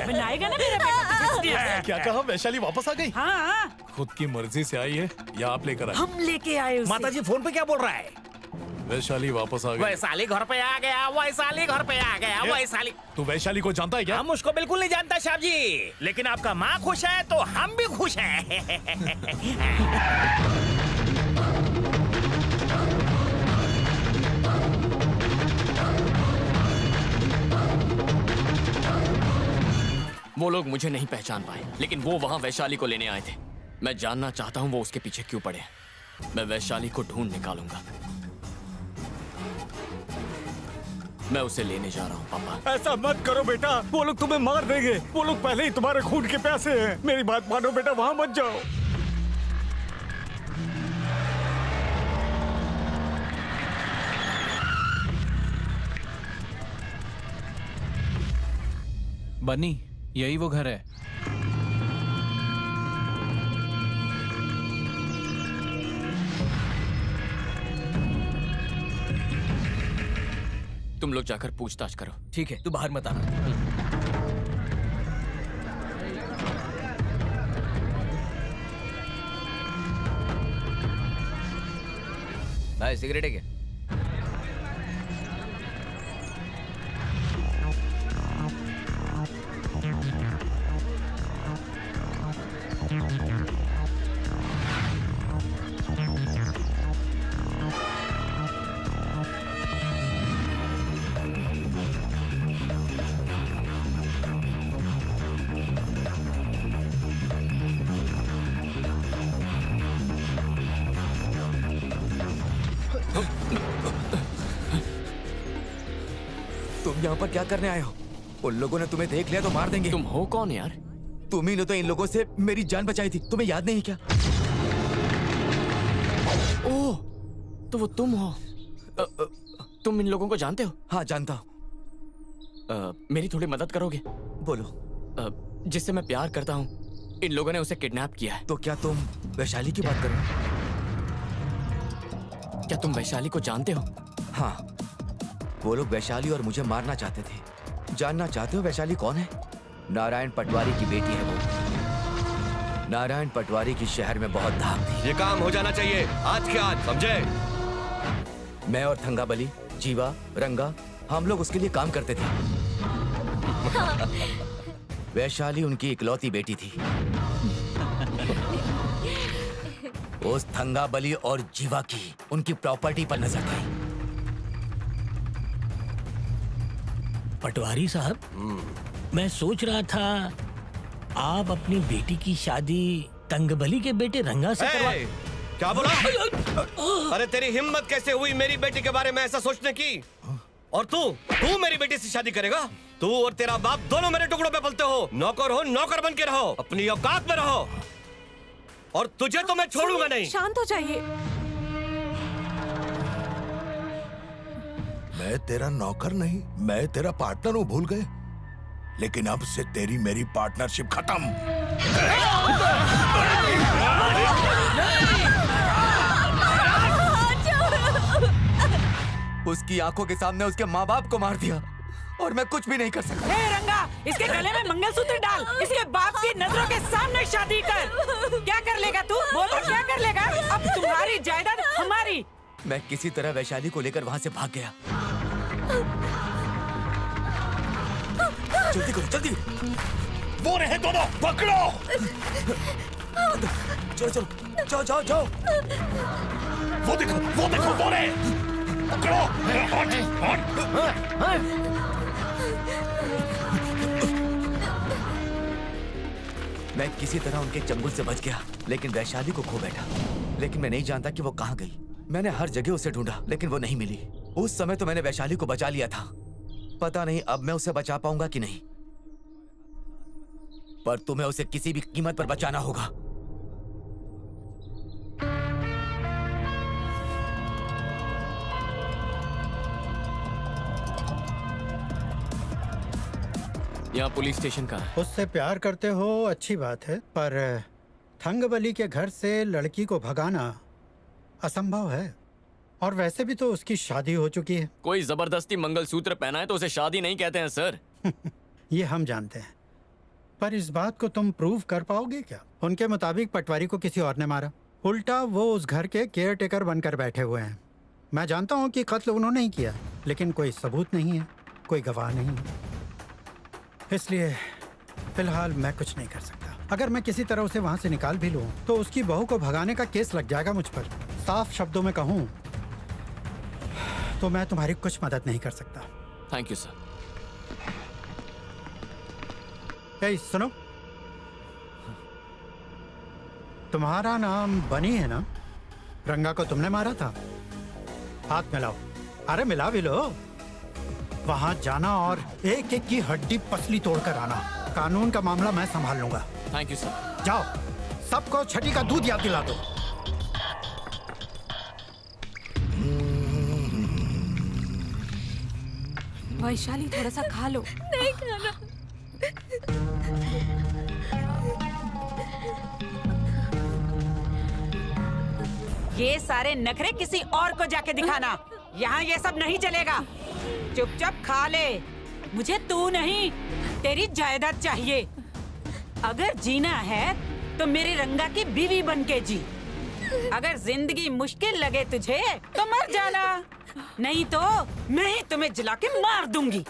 बनाएगा ना मेरा बेटा तुझे सन्यासन? क्या कहा? वैशाली वापस आ गई? हाँ। खुद की मर्जी से आई है या आप लेकर आए? हम लेके आए उसे। माताजी फोन पे क्या बोल रहा है? वैशाली वापस आ गई। वैशाली घर पे आ गया, वैशाली घर पे आ गया, वैशाली। तू वैशाली को जानता है क्या? हम उसको बिल्कुल नहीं जानता साहब जी, लेकिन आपका माँ खुश है तो हम भी खुश हैं। वो लोग मुझे नहीं पहचान पाए, लेकिन वो वहाँ वैशाली को लेने आए थे। मैं जानना चाहता हूँ वो उसके पीछे क्यों पड़े। मैं वैशाली को ढूंढ निकालूंगा। मैं उसे लेने जा रहा हूँ पापा। ऐसा मत करो बेटा, वो लोग तुम्हें मार देंगे। वो लोग पहले ही तुम्हारे खून के प्यासे हैं। मेरी बात मानो बेटा, वहाँ मत जाओ। बन्नी, यही वो घर है। तुम लोग जाकर पूछताछ करो। ठीक है, तू बाहर मत आना। भाई सिगरेट है क्या? तुम यहाँ पर क्या करने आए हो? उन लोगों ने तुम्हें देख लिया तो मार देंगे। तुम हो कौन यार? तुम ही ने तो इन लोगों से मेरी जान बचाई थी, तुम्हें याद नहीं क्या? ओह, तो वो तुम हो। तुम इन लोगों को जानते हो? हाँ जानता हूँ। मेरी थोड़ी मदद करोगे? बोलो। जिससे मैं प्यार करता हूँ, इन लोगों ने उसे किडनैप किया है। तो क्या तुम वैशाली की बात कर रहे हो? क्या तुम वैशाली को जानते हो? हाँ, वो लोग वैशाली और मुझे मारना चाहते थे। जानना चाहते हो वैशाली कौन है? नारायण पटवारी की बेटी है वो। नारायण पटवारी की शहर में बहुत धाक थी। ये काम हो जाना चाहिए आज के आज, समझे? मैं और थंगाबली, जीवा, रंगा, हम लोग उसके लिए काम करते थे। वैशाली उनकी इकलौती बेटी थी। उस थंगाबली और जीवा की उनकी प्रॉपर्टी पर नजर थी। पटवारी साहब, मैं सोच रहा था आप अपनी बेटी की शादी तंगबली के बेटे रंगा से करवा। क्या बोला? अरे तेरी हिम्मत कैसे हुई मेरी बेटी के बारे में ऐसा सोचने की? और तू मेरी बेटी से शादी करेगा? तू और तेरा बाप दोनों मेरे टुकड़ों पे पलते हो। नौकर हो, नौकर बन के रहो, अपनी औकात में रहो। और तुझे तो मैं छोड़ूंगा नहीं। शांत हो जाइए। मैं तेरा नौकर नहीं, मैं तेरा पार्टनर हूँ, भूल गए? लेकिन अब से तेरी मेरी पार्टनरशिप खत्म। उसकी आंखों के सामने उसके माँ बाप को मार दिया और मैं कुछ भी नहीं कर सका। ए रंगा, इसके गले में मंगलसूत्र डाल, इसके बाप की नजरों के सामने शादी कर। क्या कर लेगा तू? बोलो क्या कर लेगा? अब तुम्हारी जायदाद हमारी। मैं किसी तरह वैशाली को लेकर वहाँ से भाग गया। जल्दी करो, जल्दी। वो रहे दोनों, पकड़ो। चलो चलो, जाओ जाओ जाओ। वो देखो वो रहे। पकड़ो। मैं किसी तरह उनके चंगुल से बच गया, लेकिन वैशाली को खो बैठा। लेकिन मैं नहीं जानता कि वो कहाँ गई। मैंने हर जगह उसे ढूंढा, लेकिन वो नहीं मिली। उस समय तो मैंने वैशाली को बचा लिया था। पता नहीं अब मैं उसे बचा पाऊंगा कि नहीं, पर तुम्हें उसे किसी भी कीमत पर बचाना होगा। यहाँ पुलिस स्टेशन का है। उससे प्यार करते हो अच्छी बात है, पर थंगबली के घर से लड़की को भगाना असंभव है। और वैसे भी तो उसकी शादी हो चुकी है। कोई जबरदस्ती मंगलसूत्र पहना है तो उसे शादी नहीं कहते हैं सर। ये हम जानते हैं, पर इस बात को तुम प्रूव कर पाओगे क्या? उनके मुताबिक पटवारी को किसी और ने मारा। उल्टा वो उस घर के केयर टेकर बनकर बैठे हुए हैं। मैं जानता हूँ कि कत्ल उन्होंने ही किया, लेकिन कोई सबूत नहीं है, कोई गवाह नहीं है। इसलिए फिलहाल मैं कुछ नहीं कर सकता। अगर मैं किसी तरह उसे वहाँ से निकाल भी लूँ तो उसकी बहू को भगाने का केस लग जाएगा मुझ पर। साफ शब्दों में कहूँ तो मैं तुम्हारी कुछ मदद नहीं कर सकता। Thank you sir. ए, सुनो, तुम्हारा नाम बनी है ना? रंगा को तुमने मारा था। हाथ मिलाओ। अरे मिला भी लो। वहां जाना और एक एक की हड्डी पसली तोड़कर आना। कानून का मामला मैं संभाल लूंगा। Thank you sir. जाओ, सबको छठी का दूध याद दिला दो। वैशाली थोड़ा सा खा लो। नहीं खाना। ये सारे नखरे किसी और को जाके दिखाना। यहाँ ये सब नहीं चलेगा। चुपचाप खा ले। मुझे तू नहीं, तेरी जायदाद चाहिए। अगर जीना है तो मेरे रंगा की बीवी बन के जी। अगर जिंदगी मुश्किल लगे तुझे तो मर जाना, नहीं तो मैं ही तुम्हें जला के मार दूंगी।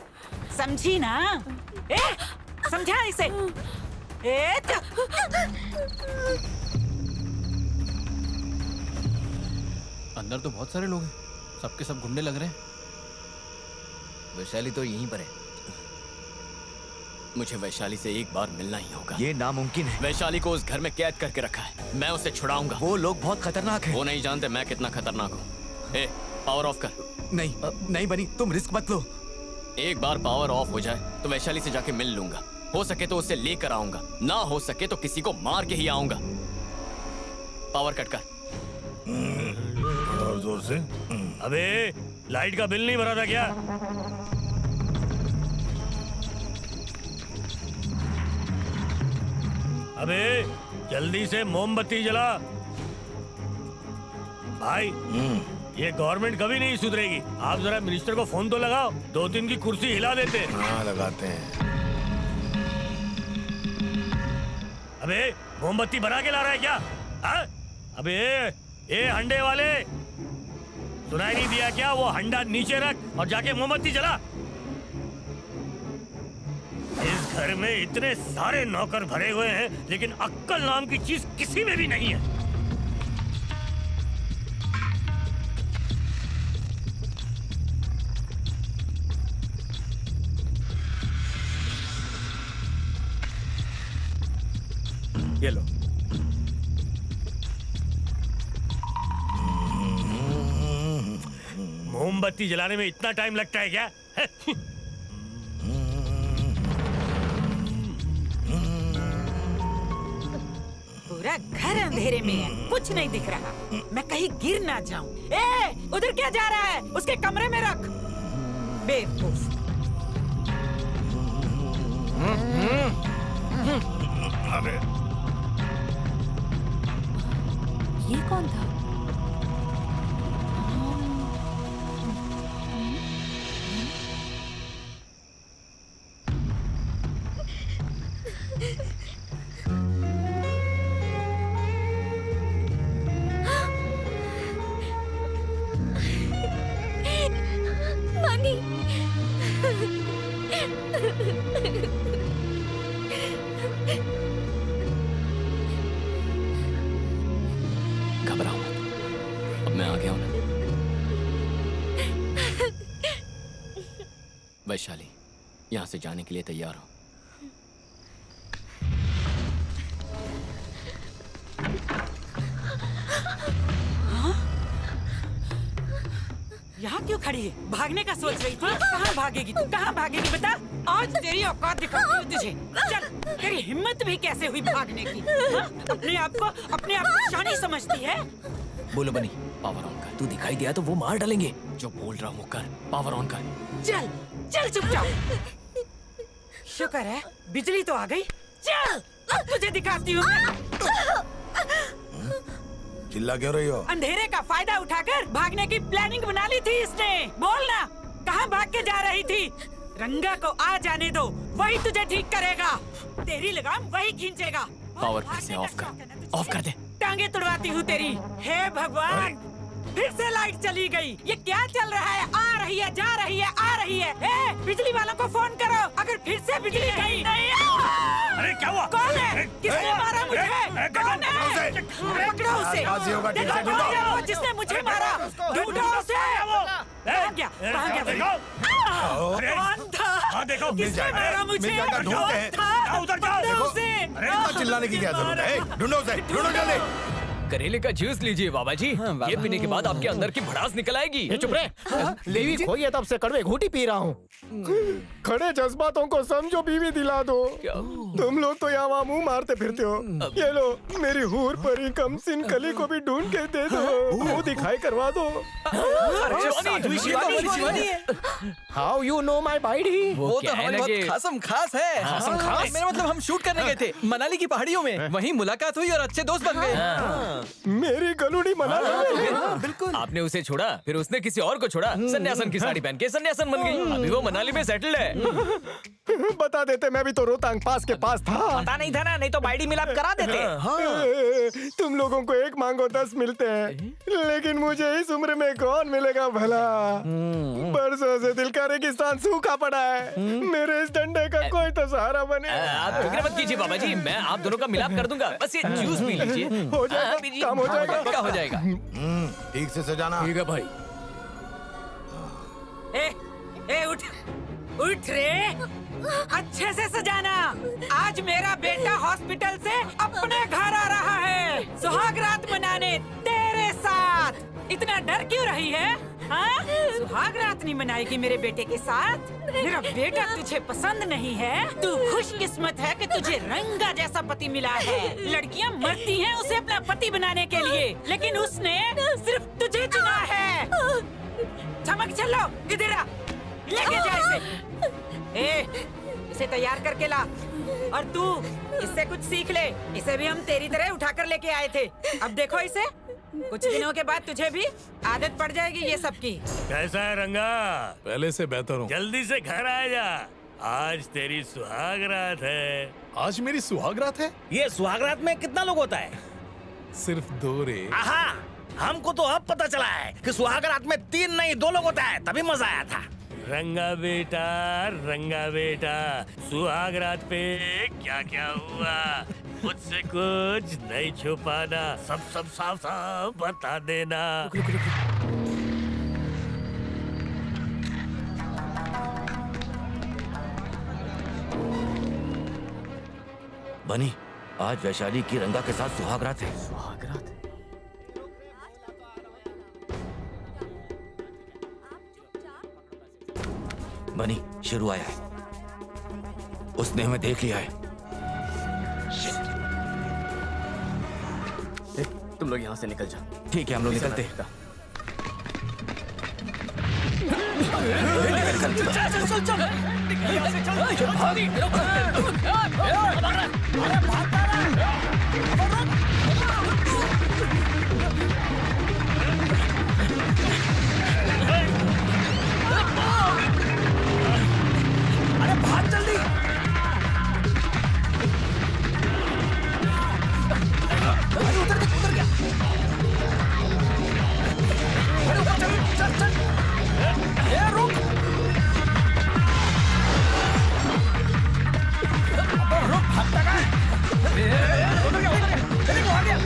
समझी ना? ए, समझा इसे? अंदर तो बहुत सारे लोग हैं, सबके सब गुंडे लग रहे हैं। वैशाली तो यहीं पर है। मुझे वैशाली से एक बार मिलना ही होगा। ये नामुमकिन है। वैशाली को उस घर में कैद करके रखा है। मैं उसे छुड़ाऊंगा। वो लोग बहुत खतरनाक हैं। वो नहीं जानते मैं कितना खतरनाक हूँ। ए, पावर ऑफ कर। नहीं नहीं बनी, तुम रिस्क मत लो। एक बार पावर ऑफ हो जाए तो वैशाली से जाके मिल लूंगा। हो सके तो उसे लेकर आऊंगा, ना हो सके तो किसी को मार के ही आऊंगा। पावर कट कर। और जोर से। अबे लाइट का बिल नहीं भरा था क्या? अबे जल्दी से मोमबत्ती जला। भाई ये गवर्नमेंट कभी नहीं सुधरेगी। आप जरा मिनिस्टर को फोन तो लगाओ, 2-3 की कुर्सी हिला देते। हाँ लगाते हैं। अबे मोमबत्ती बना के ला रहा है क्या? हाँ? अबे ये हंडे वाले, सुनाई नहीं दिया क्या? वो हंडा नीचे रख और जाके मोमबत्ती जला। इस घर में इतने सारे नौकर भरे हुए हैं, लेकिन अक्कल नाम की चीज किसी में भी नहीं है। ये लो। मोमबत्ती जलाने में इतना टाइम लगता है क्या? पूरा घर अंधेरे में है, कुछ नहीं दिख रहा। मैं कहीं गिर ना जाऊं। ए, उधर क्या जा रहा है? उसके कमरे में रख। बेवकूफ। अरे ये कौन था? मानी। घबराओ मत, अब मैं आ गया हूं ना। वैशाली, यहां से जाने के लिए तैयार हो। यहाँ क्यों खड़ी है? भागने का सोच रही थी? कहाँ भागेगी तू? कहाँ भागेगी बता? आज तेरी औकात दिखाती हूँ तुझे। चल, तेरी हिम्मत भी कैसे हुई भागने की? हाँ? अपने आप को शानी समझती है? बोलो बनी, पावर ऑन कर। तू दिखाई दिया तो वो मार डालेंगे। जो बोल रहा हूँ कर, पावर ऑन कर। चल चल चुपचाप। शुक्र है बिजली तो आ गई। चल अब तुझे दिखाती हूँ मैं। चिल्ला क्यों रही हो? अंधेरे का फायदा उठाकर भागने की प्लानिंग बना ली थी इसने। बोलना कहाँ भाग के जा रही थी? रंगा को आ जाने दो, वही तुझे ठीक करेगा। तेरी लगाम वही खींचेगा। पावर फिर से ऑफ कर, ऑफ कर दे। टांगे तुड़वाती हूँ तेरी। हे भगवान, फिर से लाइट चली गई। ये क्या चल रहा है? आ रही है, जा रही है, आ रही है। ए, बिजली वालों को फोन करो अगर फिर से बिजली गई। अरे क्या हुआ? कौन है? किसने मारा मुझे? कौन है? पकड़ो उसे। देखो जिसने मुझे मारा, ढूंढो उसे। कहाँ गया? कहाँ गया? कौन था? हाँ देखो, किसने मारा मुझे? ढूंढते हैं। उधर जाओ। पकड़ो उसे। इतना चिल्लाने की क्या जरूरत है? ढूंढो उसे, ढूंढो जल्दी। करेले का जूस लीजिए बाबा जी। ये पीने के बाद आपके अंदर की भड़ास निकल आएगी। चुप रहे। बीवी खोई है तब से कड़वे घूटी पी रहा हूँ। खड़े जज्बातों को समझो, बीवी दिला दो। तुम लोग तो यहाँ मुंह मारते फिरते हो। ये लो, मेरी हूर परी कमसिन कली को भी ढूंढ के दे दो। मुंह दिखाई करवा दो। How you know my bride? वो तो हमारी बहुत खासम खास है। खासम खास? मेरा मतलब हम शूट करने गए थे मनाली की पहाड़ियों में, वहीं मुलाकात हुई और अच्छे दोस्त बन गए। मेरी गलूड़ी मनाली में। बिल्कुल। आपने उसे छोड़ा, फिर उसने किसी और को छोड़ा। सन्यासन की साड़ी पहन के सन्यासन बन गई। अभी वो मनाली में सेटल्ड है। बता देते, मैं भी तो रोहतांग पास के पास था। पता नहीं था ना, नहीं तो बाइडी मिलाप करा देते। तुम लोगों को 1 मांगो 10 मिलते हैं, लेकिन मुझे इस उम्र में कौन मिलेगा भला? बरसों से दिल का रेगिस्तान सूखा पड़ा है। मेरे इस डंडे का कोई तो सहारा बने। आप फिक्र मत कीजिए बाबा जी, मैं आप दोनों का मिलाप कर दूंगा। बस ये जूस पी लीजिए। हो जाएगा, काम हो जाएगा। क्या हो जाएगा? ठीक से सजाना। ठीक है भाई। ए उठ उठ रे, अच्छे से सजाना। आज मेरा बेटा हॉस्पिटल से अपने घर आ रहा है सुहाग रात मनाने तेरे साथ। इतना डर क्यों रही है? हाँ? सुहाग रात नहीं मनाएगी मेरे बेटे के साथ? मेरा बेटा तुझे पसंद नहीं है? तू खुशकिस्मत है कि तुझे रंगा जैसा पति मिला है। लड़कियाँ मरती हैं उसे अपना पति बनाने के लिए, लेकिन उसने सिर्फ तुझे चुना है। चमक चलो गिदरा, लेके जा इसे। इसे तैयार करके ला, और तू इससे कुछ सीख ले। इसे भी हम तेरी तरह उठा कर लेके आए थे। अब देखो इसे, कुछ दिनों के बाद तुझे भी आदत पड़ जाएगी ये सब की। कैसा है रंगा? पहले से बेहतर हूँ। जल्दी से घर आ जा, आज तेरी सुहाग रात है। आज मेरी सुहाग रात है? ये सुहाग रात में कितना लोग होता है? सिर्फ 2 रे। आहा, हमको तो अब पता चला है कि सुहाग रात में 3 नहीं 2 लोग होता है, तभी मजा आया था। रंगा बेटा, सुहाग रात पे क्या क्या हुआ मुझसे कुछ नहीं छुपाना, सब साफ साफ बता देना। बनी, आज वैशाली की रंगा के साथ सुहाग रात है। सुहाग रात? बनी, शेरू आया है। उसने हमें देख लिया है। तुम लोग यहाँ से निकल जाओ। ठीक है, हम लोग निकलते हैं। भाग जल्दी। उतर गया। अरे ऊपर चल। ए रुक। रुक, भागता कहाँ है? उतर गया। देखो आ गया।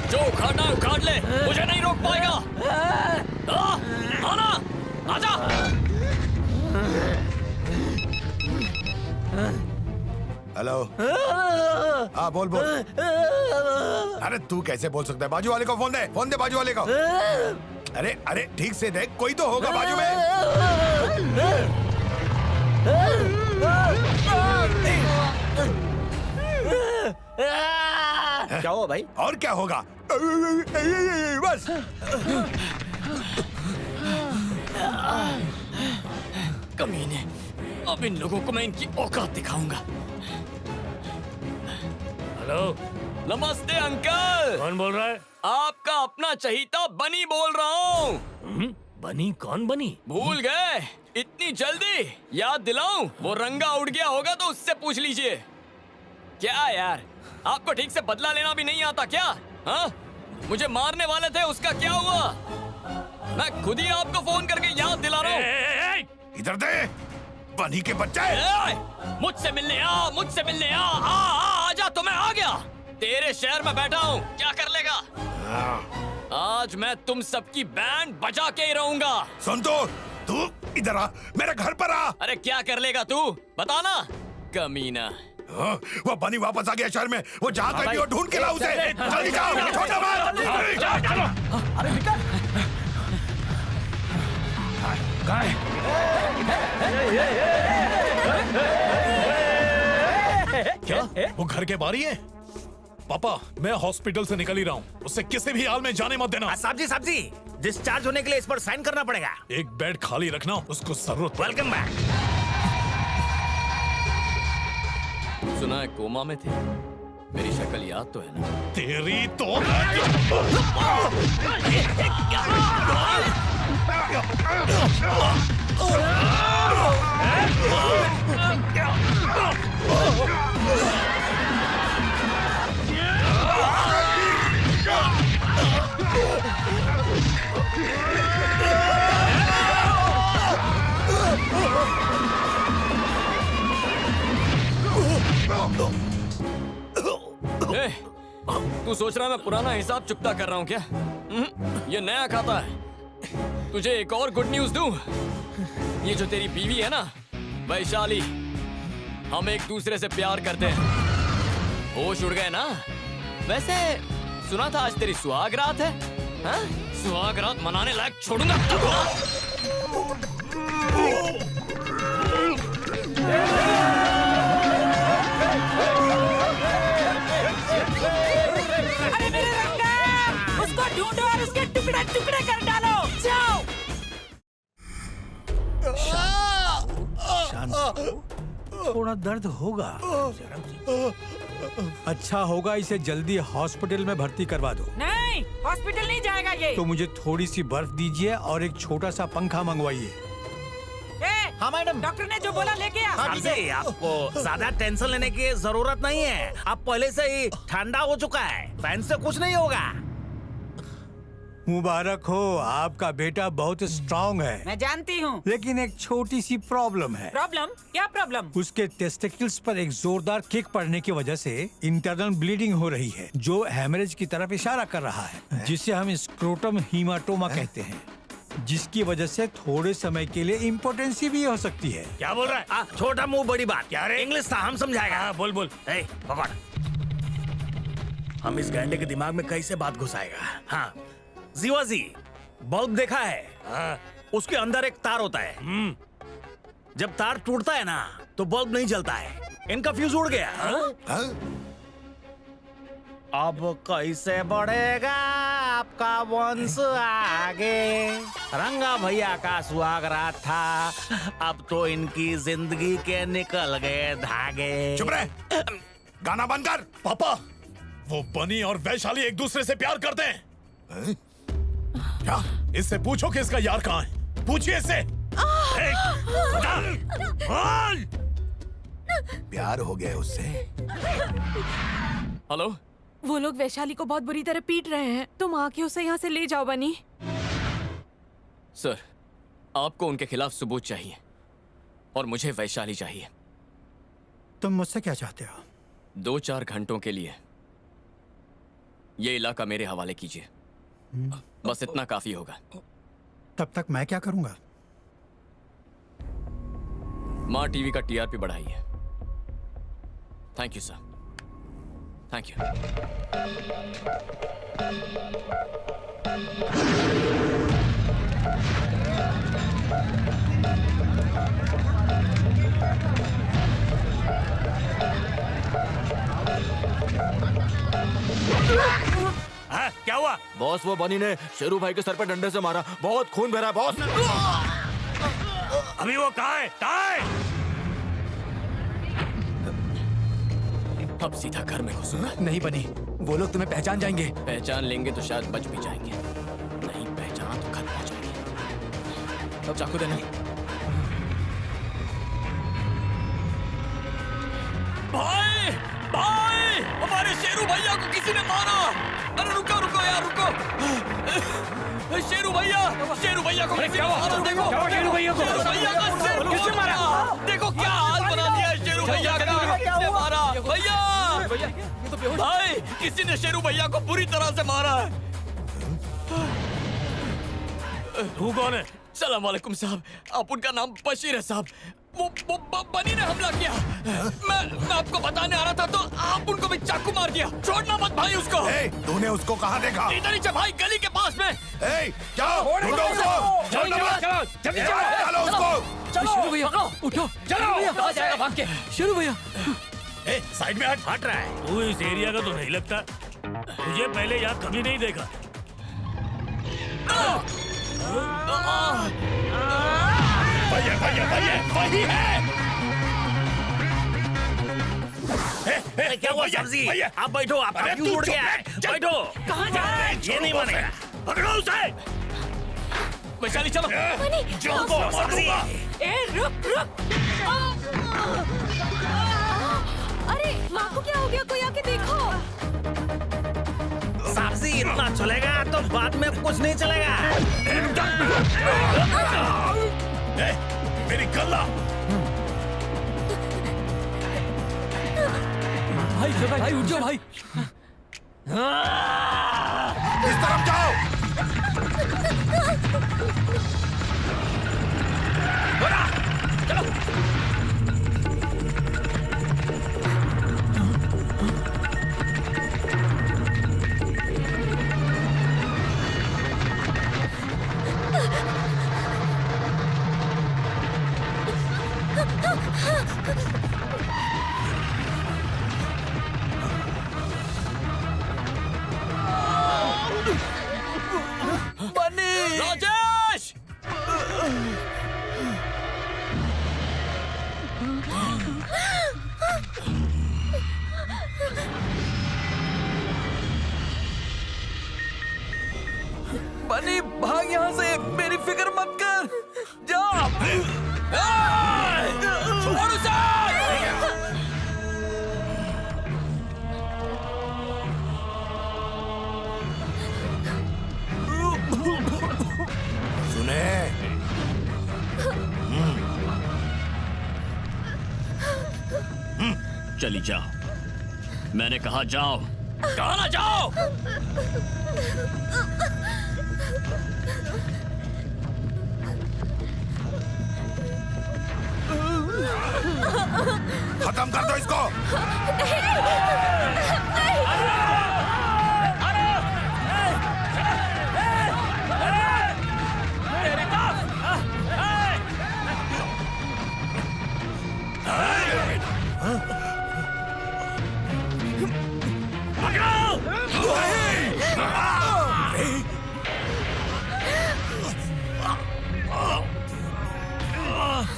जो उखाड़ना है उखाड़ ले, मुझे नहीं रोक पाएगा। आना, आजा। हेलो। हाँ बोल। अरे तू कैसे बोल सकता है? बाजू वाले को फोन दे बाजू वाले को। अरे ठीक से देख, कोई तो होगा बाजू में। क्या हुआ भाई? और क्या होगा? बस। कमीने, अब इन लोगों को मैं इनकी औकात दिखाऊंगा। हेलो, नमस्ते अंकल। कौन बोल रहा है? आपका अपना चहीता बनी बोल रहा हूँ। बनी? कौन बनी? भूल गए? इतनी जल्दी? याद दिलाऊं? वो रंगा उड़ गया होगा तो उससे पूछ लीजिए। क्या यार, आपको ठीक से बदला लेना भी नहीं आता क्या? हाँ? मुझे मारने वाले थे, उसका क्या हुआ? मैं खुद ही आपको फोन करके याद दिला रहा हूँ। इधर दे, बनी के बच्चे। मुझसे मिलने आ, मुझसे मिलने आ, आजा तो मैं आ गया। तेरे शहर में बैठा हूँ, क्या कर लेगा? आज मैं तुम सबकी बैंड बजा के ही रहूंगा। सुन तू इधर आ, मेरे घर पर आ। अरे क्या कर लेगा तू, बताना कमीना। वो बनी वापस आ गया शहर में। वो जहाँ कहीं भी हो ढूंढ के ला उसे। जल्दी जाओ, छोटा बात। अरे विकास, कहाँ है? क्या वो घर के बाहर ही है? पापा, मैं हॉस्पिटल से निकल ही रहा हूँ, उससे किसी भी हाल में जाने मत देना। साहब जी, डिस्चार्ज होने के लिए इस पर साइन करना पड़ेगा। एक बेड खाली रखना, उसको जरूरत। Welcome back. सुना है कोमा में थे, मेरी शक्ल याद तो है ना? तेरी तो तू सोच रहा है मैं पुराना हिसाब चुकता कर रहा हूँ क्या? ये नया खाता है। तुझे एक और गुड न्यूज दूं? ये जो तेरी बीवी है ना, वैशाली, हम एक दूसरे से प्यार करते हैं। होश उड़ गए ना? वैसे सुना था आज तेरी सुहाग रात है? हाँ? सुहाग रात मनाने लायक छोड़ूंगा। अरे मेरे रंगा, उसको ढूंढो और उसके टुकड़े टुकड़े कर डालो। जाओ। थोड़ा दर्द होगा, अच्छा होगा इसे जल्दी हॉस्पिटल में भर्ती करवा दो। नहीं, हॉस्पिटल नहीं जाएगा ये। तो मुझे थोड़ी सी बर्फ दीजिए और एक छोटा सा पंखा मंगवाइए। हाँ मैडम, डॉक्टर ने जो बोला लेके आ। साहब जी, आपको ज्यादा टेंशन लेने की जरूरत नहीं है। आप पहले से ही ठंडा हो चुका है, फैन से कुछ नहीं होगा। मुबारक हो, आपका बेटा बहुत स्ट्रांग है। मैं जानती हूँ, लेकिन एक छोटी सी प्रॉब्लम है। प्रॉब्लम? क्या प्रॉब्लम? उसके टेस्टिकल्स पर एक जोरदार किक पड़ने की वजह से इंटरनल ब्लीडिंग हो रही है, जो हेमरेज की तरफ इशारा कर रहा है, जिसे हम स्क्रोटम हीमाटोमा कहते हैं, जिसकी वजह से थोड़े समय के लिए इम्पोर्टेंसी भी हो सकती है। क्या बोल रहा है? छोटा मुंह बड़ी बात। क्या रे? इंग्लिश था, हम समझाएगा। बोल बोल। पकड़। हम इस गैंडे के दिमाग में कैसे बात घुसाएगा? हाँ, जीवा जी, बल्ब देखा है? हाँ। उसके अंदर एक तार होता है। जब तार टूटता है ना, तो बल्ब नहीं जलता है। इनका फ्यूज उड़ गया। अब कैसे बढ़ेगा आपका वंश आगे? रंगा भैया का सुहाग रात था, अब तो इनकी जिंदगी के निकल गए धागे। चुप रहे, गाना बंद कर। पापा, वो बनी और वैशाली एक दूसरे से प्यार करते हैं। क्या? इससे पूछो कि इसका यार कहाँ है, पूछिए इससे। प्यार हो गया उससे। हेलो, वो लोग वैशाली को बहुत बुरी तरह पीट रहे हैं, तुम आके उसे यहाँ से ले जाओ बनी। सर, आपको उनके खिलाफ सबूत चाहिए और मुझे वैशाली चाहिए। तुम मुझसे क्या चाहते हो? 2-4 घंटों के लिए ये इलाका मेरे हवाले कीजिए, बस इतना काफी होगा। तब तक मैं क्या करूंगा? माँ टीवी का टीआरपी बढ़ाइए। Thank you sir, thank you. क्या हुआ? बॉस, वो बनी ने शेरू भाई के सर पे डंडे से मारा, बहुत खून बह रहा है बॉस। अभी वो कहाँ है? कहाँ है? अब सीधा घर में घुसूंगा। नहीं बनी, वो लोग तुम्हें पहचान जाएंगे। पहचान लेंगे तो शायद बच भी जाएंगे, नहीं पहचाना तो खत्म हो जाएंगे। अब चाकू देना। भाई भाई, हमारे शेरू भैया को किसी ने मारा। अरे रुको रुको यार, रुको। शेरू भैया को किसी ने मारा। देखो शेरू भैया को, शेरू भैया का सिर किसने मारा? देखो क्या हाल बना दिया है शेरू भैया का, किसने मारा? भैया भाई, किसी ने शेरू भैया को बुरी तरह से मारा है। तू कौन है? सलाम वालेकुम साहब, आप उनका नाम बशीर है साहब। वो बनी ने हमला किया। मैं आपको बताने आ रहा था तो आप उनको भी चाकू मार दिया। छोड़ना मत भाई उसको। तूने उसको कहाँ देखा? इधर ही भाई, गली के पास में। जाओ ढूंढो उसको। चलो जल्दी चलो उसको। शेरू भैया उठो, चलो। कहाँ जाएगा भाग के? शेरू भैया साइड में हट रहा है। तू इस एरिया का तो नहीं लगता, तुझे पहले यहाँ कभी नहीं देखा। वही है। क्या हुआ सब्जी? आप बैठो, आपका क्यों उड़ गया है? बैठो। कहाँ जा रहा है? ये नहीं मानेगा। पकड़ो उसे। वैशाली चलो। सब्जी। ए रुक। अरे माँ को क्या हो गया? कोई आके देखो। सब्जी इतना चलेगा तो बाद में कुछ नहीं चलेगा। मेरी गल्ला। भाई उठ जाओ भाई। इस तरफ जाओ। बनी राजेश। बनी भाग यहाँ से, मेरी फिक्र मत कर। जा छोड़ उसे। सुने, चली जाओ, मैंने कहा जाओ। कहा ना जाओ। खत्म कर दो इसको।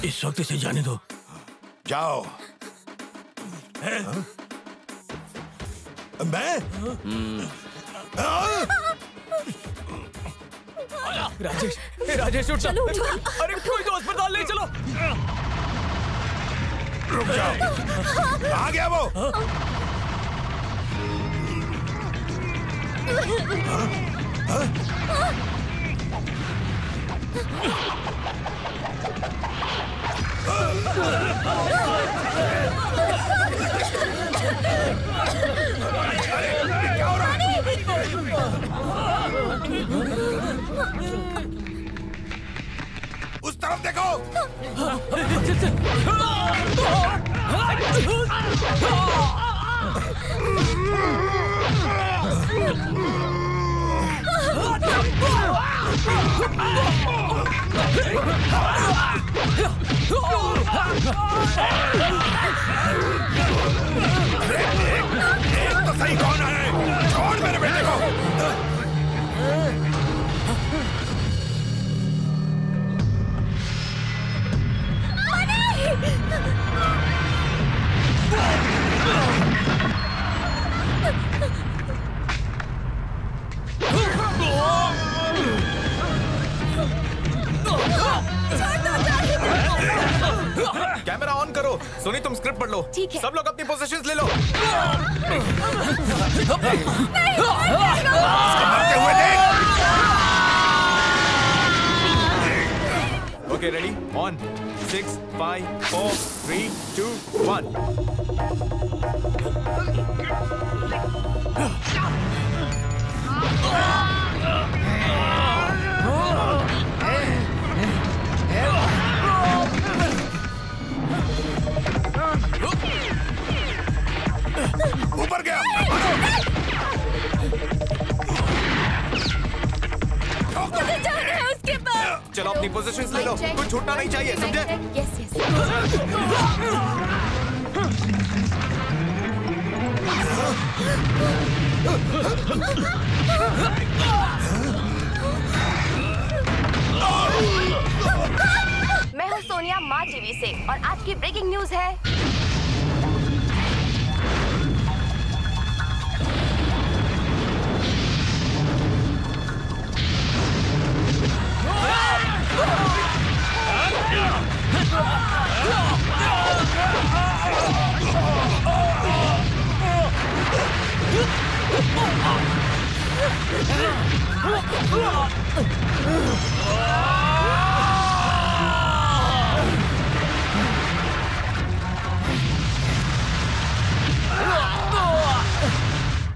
इस वक्त इसे जाने दो। जाओ। मैं? राजेश उठ चलो। अरे कोई तो अस्पताल ले चलो। रुक जाओ। कहाँ गया वो? उस तरफ देखो। एक तो सही कौन है? छोड़ मेरे बेटे को। सोनी तुम स्क्रिप्ट पढ़ लो। ठीक है। सब लोग अपनी पोजीशंस ले लो। मरते हुए देख। Okay ready on 6 5 4 3 2 1। ऊपर गया। उसके पास। चलो अपनी पोजीशंस ले लो, कुछ छूटना नहीं चाहिए, समझे? Yes yes. मैं हूँ सोनिया माँ टीवी से और आज की ब्रेकिंग न्यूज है।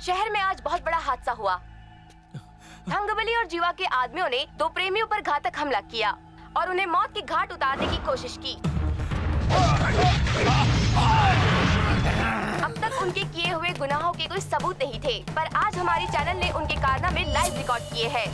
शहर में आज बहुत बड़ा हादसा हुआ। थंगबली और जीवा के आदमियों ने दो प्रेमियों पर घातक हमला किया और उन्हें मौत की घाट उतारने की कोशिश की। अब तक उनके किए हुए गुनाहों के कोई सबूत नहीं थे, पर आज हमारी चैनल ने उनके कारनामे लाइव रिकॉर्ड किए हैं।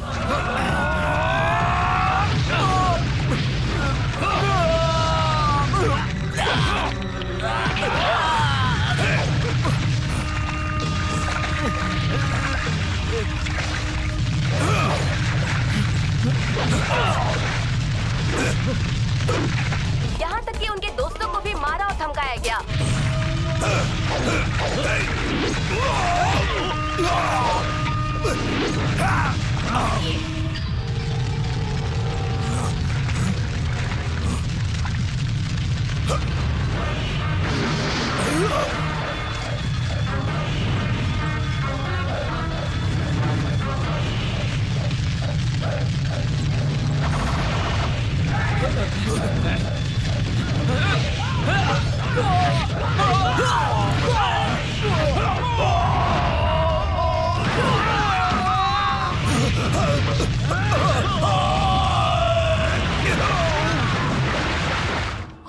यहाँ तक कि उनके दोस्तों को भी मारा और धमकाया गया।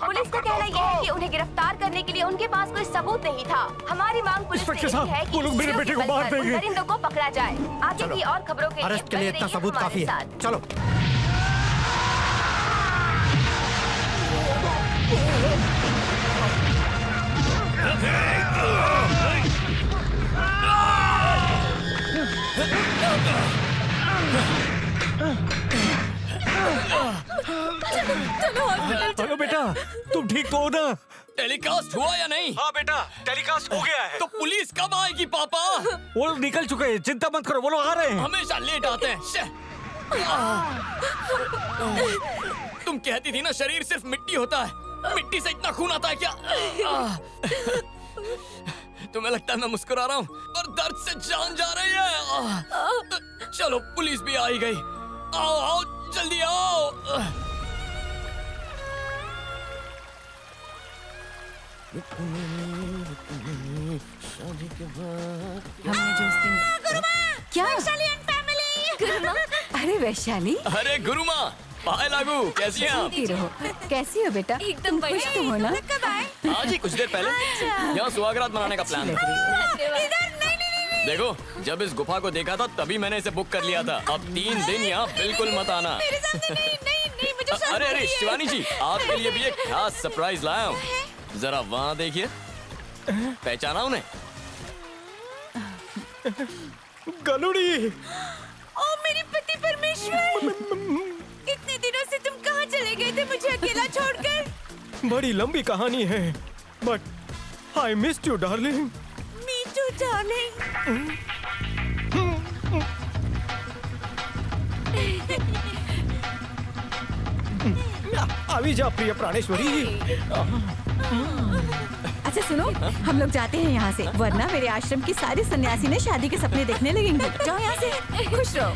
पुलिस का कहना यह है कि उन्हें गिरफ्तार करने के लिए उनके पास कोई सबूत नहीं था। हमारी मांग पुलिस से यही है कि मेरे बेटे को मार देंगे। परिंदों को पकड़ा जाए। आगे की और खबरों के लिए अरेस्ट के लिए बने इतना रहिए सबूत हमारे काफी है। साथ। चलो। हेलो बेटा, तुम ठीक तो हो ना? टेलीकास्ट हुआ या नहीं? हाँ बेटा, टेलीकास्ट हो गया है। तो पुलिस कब आएगी पापा? वो लोग निकल चुके हैं, चिंता मत करो, वो लोग आ रहे हैं। हमेशा लेट आते हैं। तुम कहती थी ना शरीर सिर्फ मिट्टी होता है, मिट्टी से इतना खून आता है क्या? तुम्हें लगता है मैं मुस्कुरा रहा हूँ और दर्द से जान जा रही है। चलो पुलिस भी आ ही गई। आओ आओ जल्दी आओ। हमने जो उस दिन क्या गुरुमा? अरे वैशाली। अरे गुरुमा, बाय लागू, कैसी हैं आप? जीती रहो। कैसी हो बेटा? एकदम खुश तो हो ना? आज ही कुछ देर पहले यहाँ सुहागरात मनाने का प्लान है। देखो, जब इस गुफा को देखा था तभी मैंने इसे बुक कर लिया था। अब 3 दिन यहाँ बिल्कुल मत आना। अरे अरे शिवानी जी, आपके लिए भी एक खास सरप्राइज लाया हूँ। जरा वहाँ देखिए, पहचाना उन्हें? गलुड़ी। ओ मेरे पति परमेश्वर, इतने दिनों से तुम कहाँ चले गए थे मुझे अकेला छोड़कर? बड़ी लंबी कहानी है, but I missed you darling. Me too darling. अभी जा प्रिय प्राणेश्वरी। अच्छा सुनो, हम लोग जाते हैं यहाँ से, वरना मेरे आश्रम की सारी सन्यासी ने शादी के सपने देखने लगेंगे। जाओ यहाँ से, खुश रहो।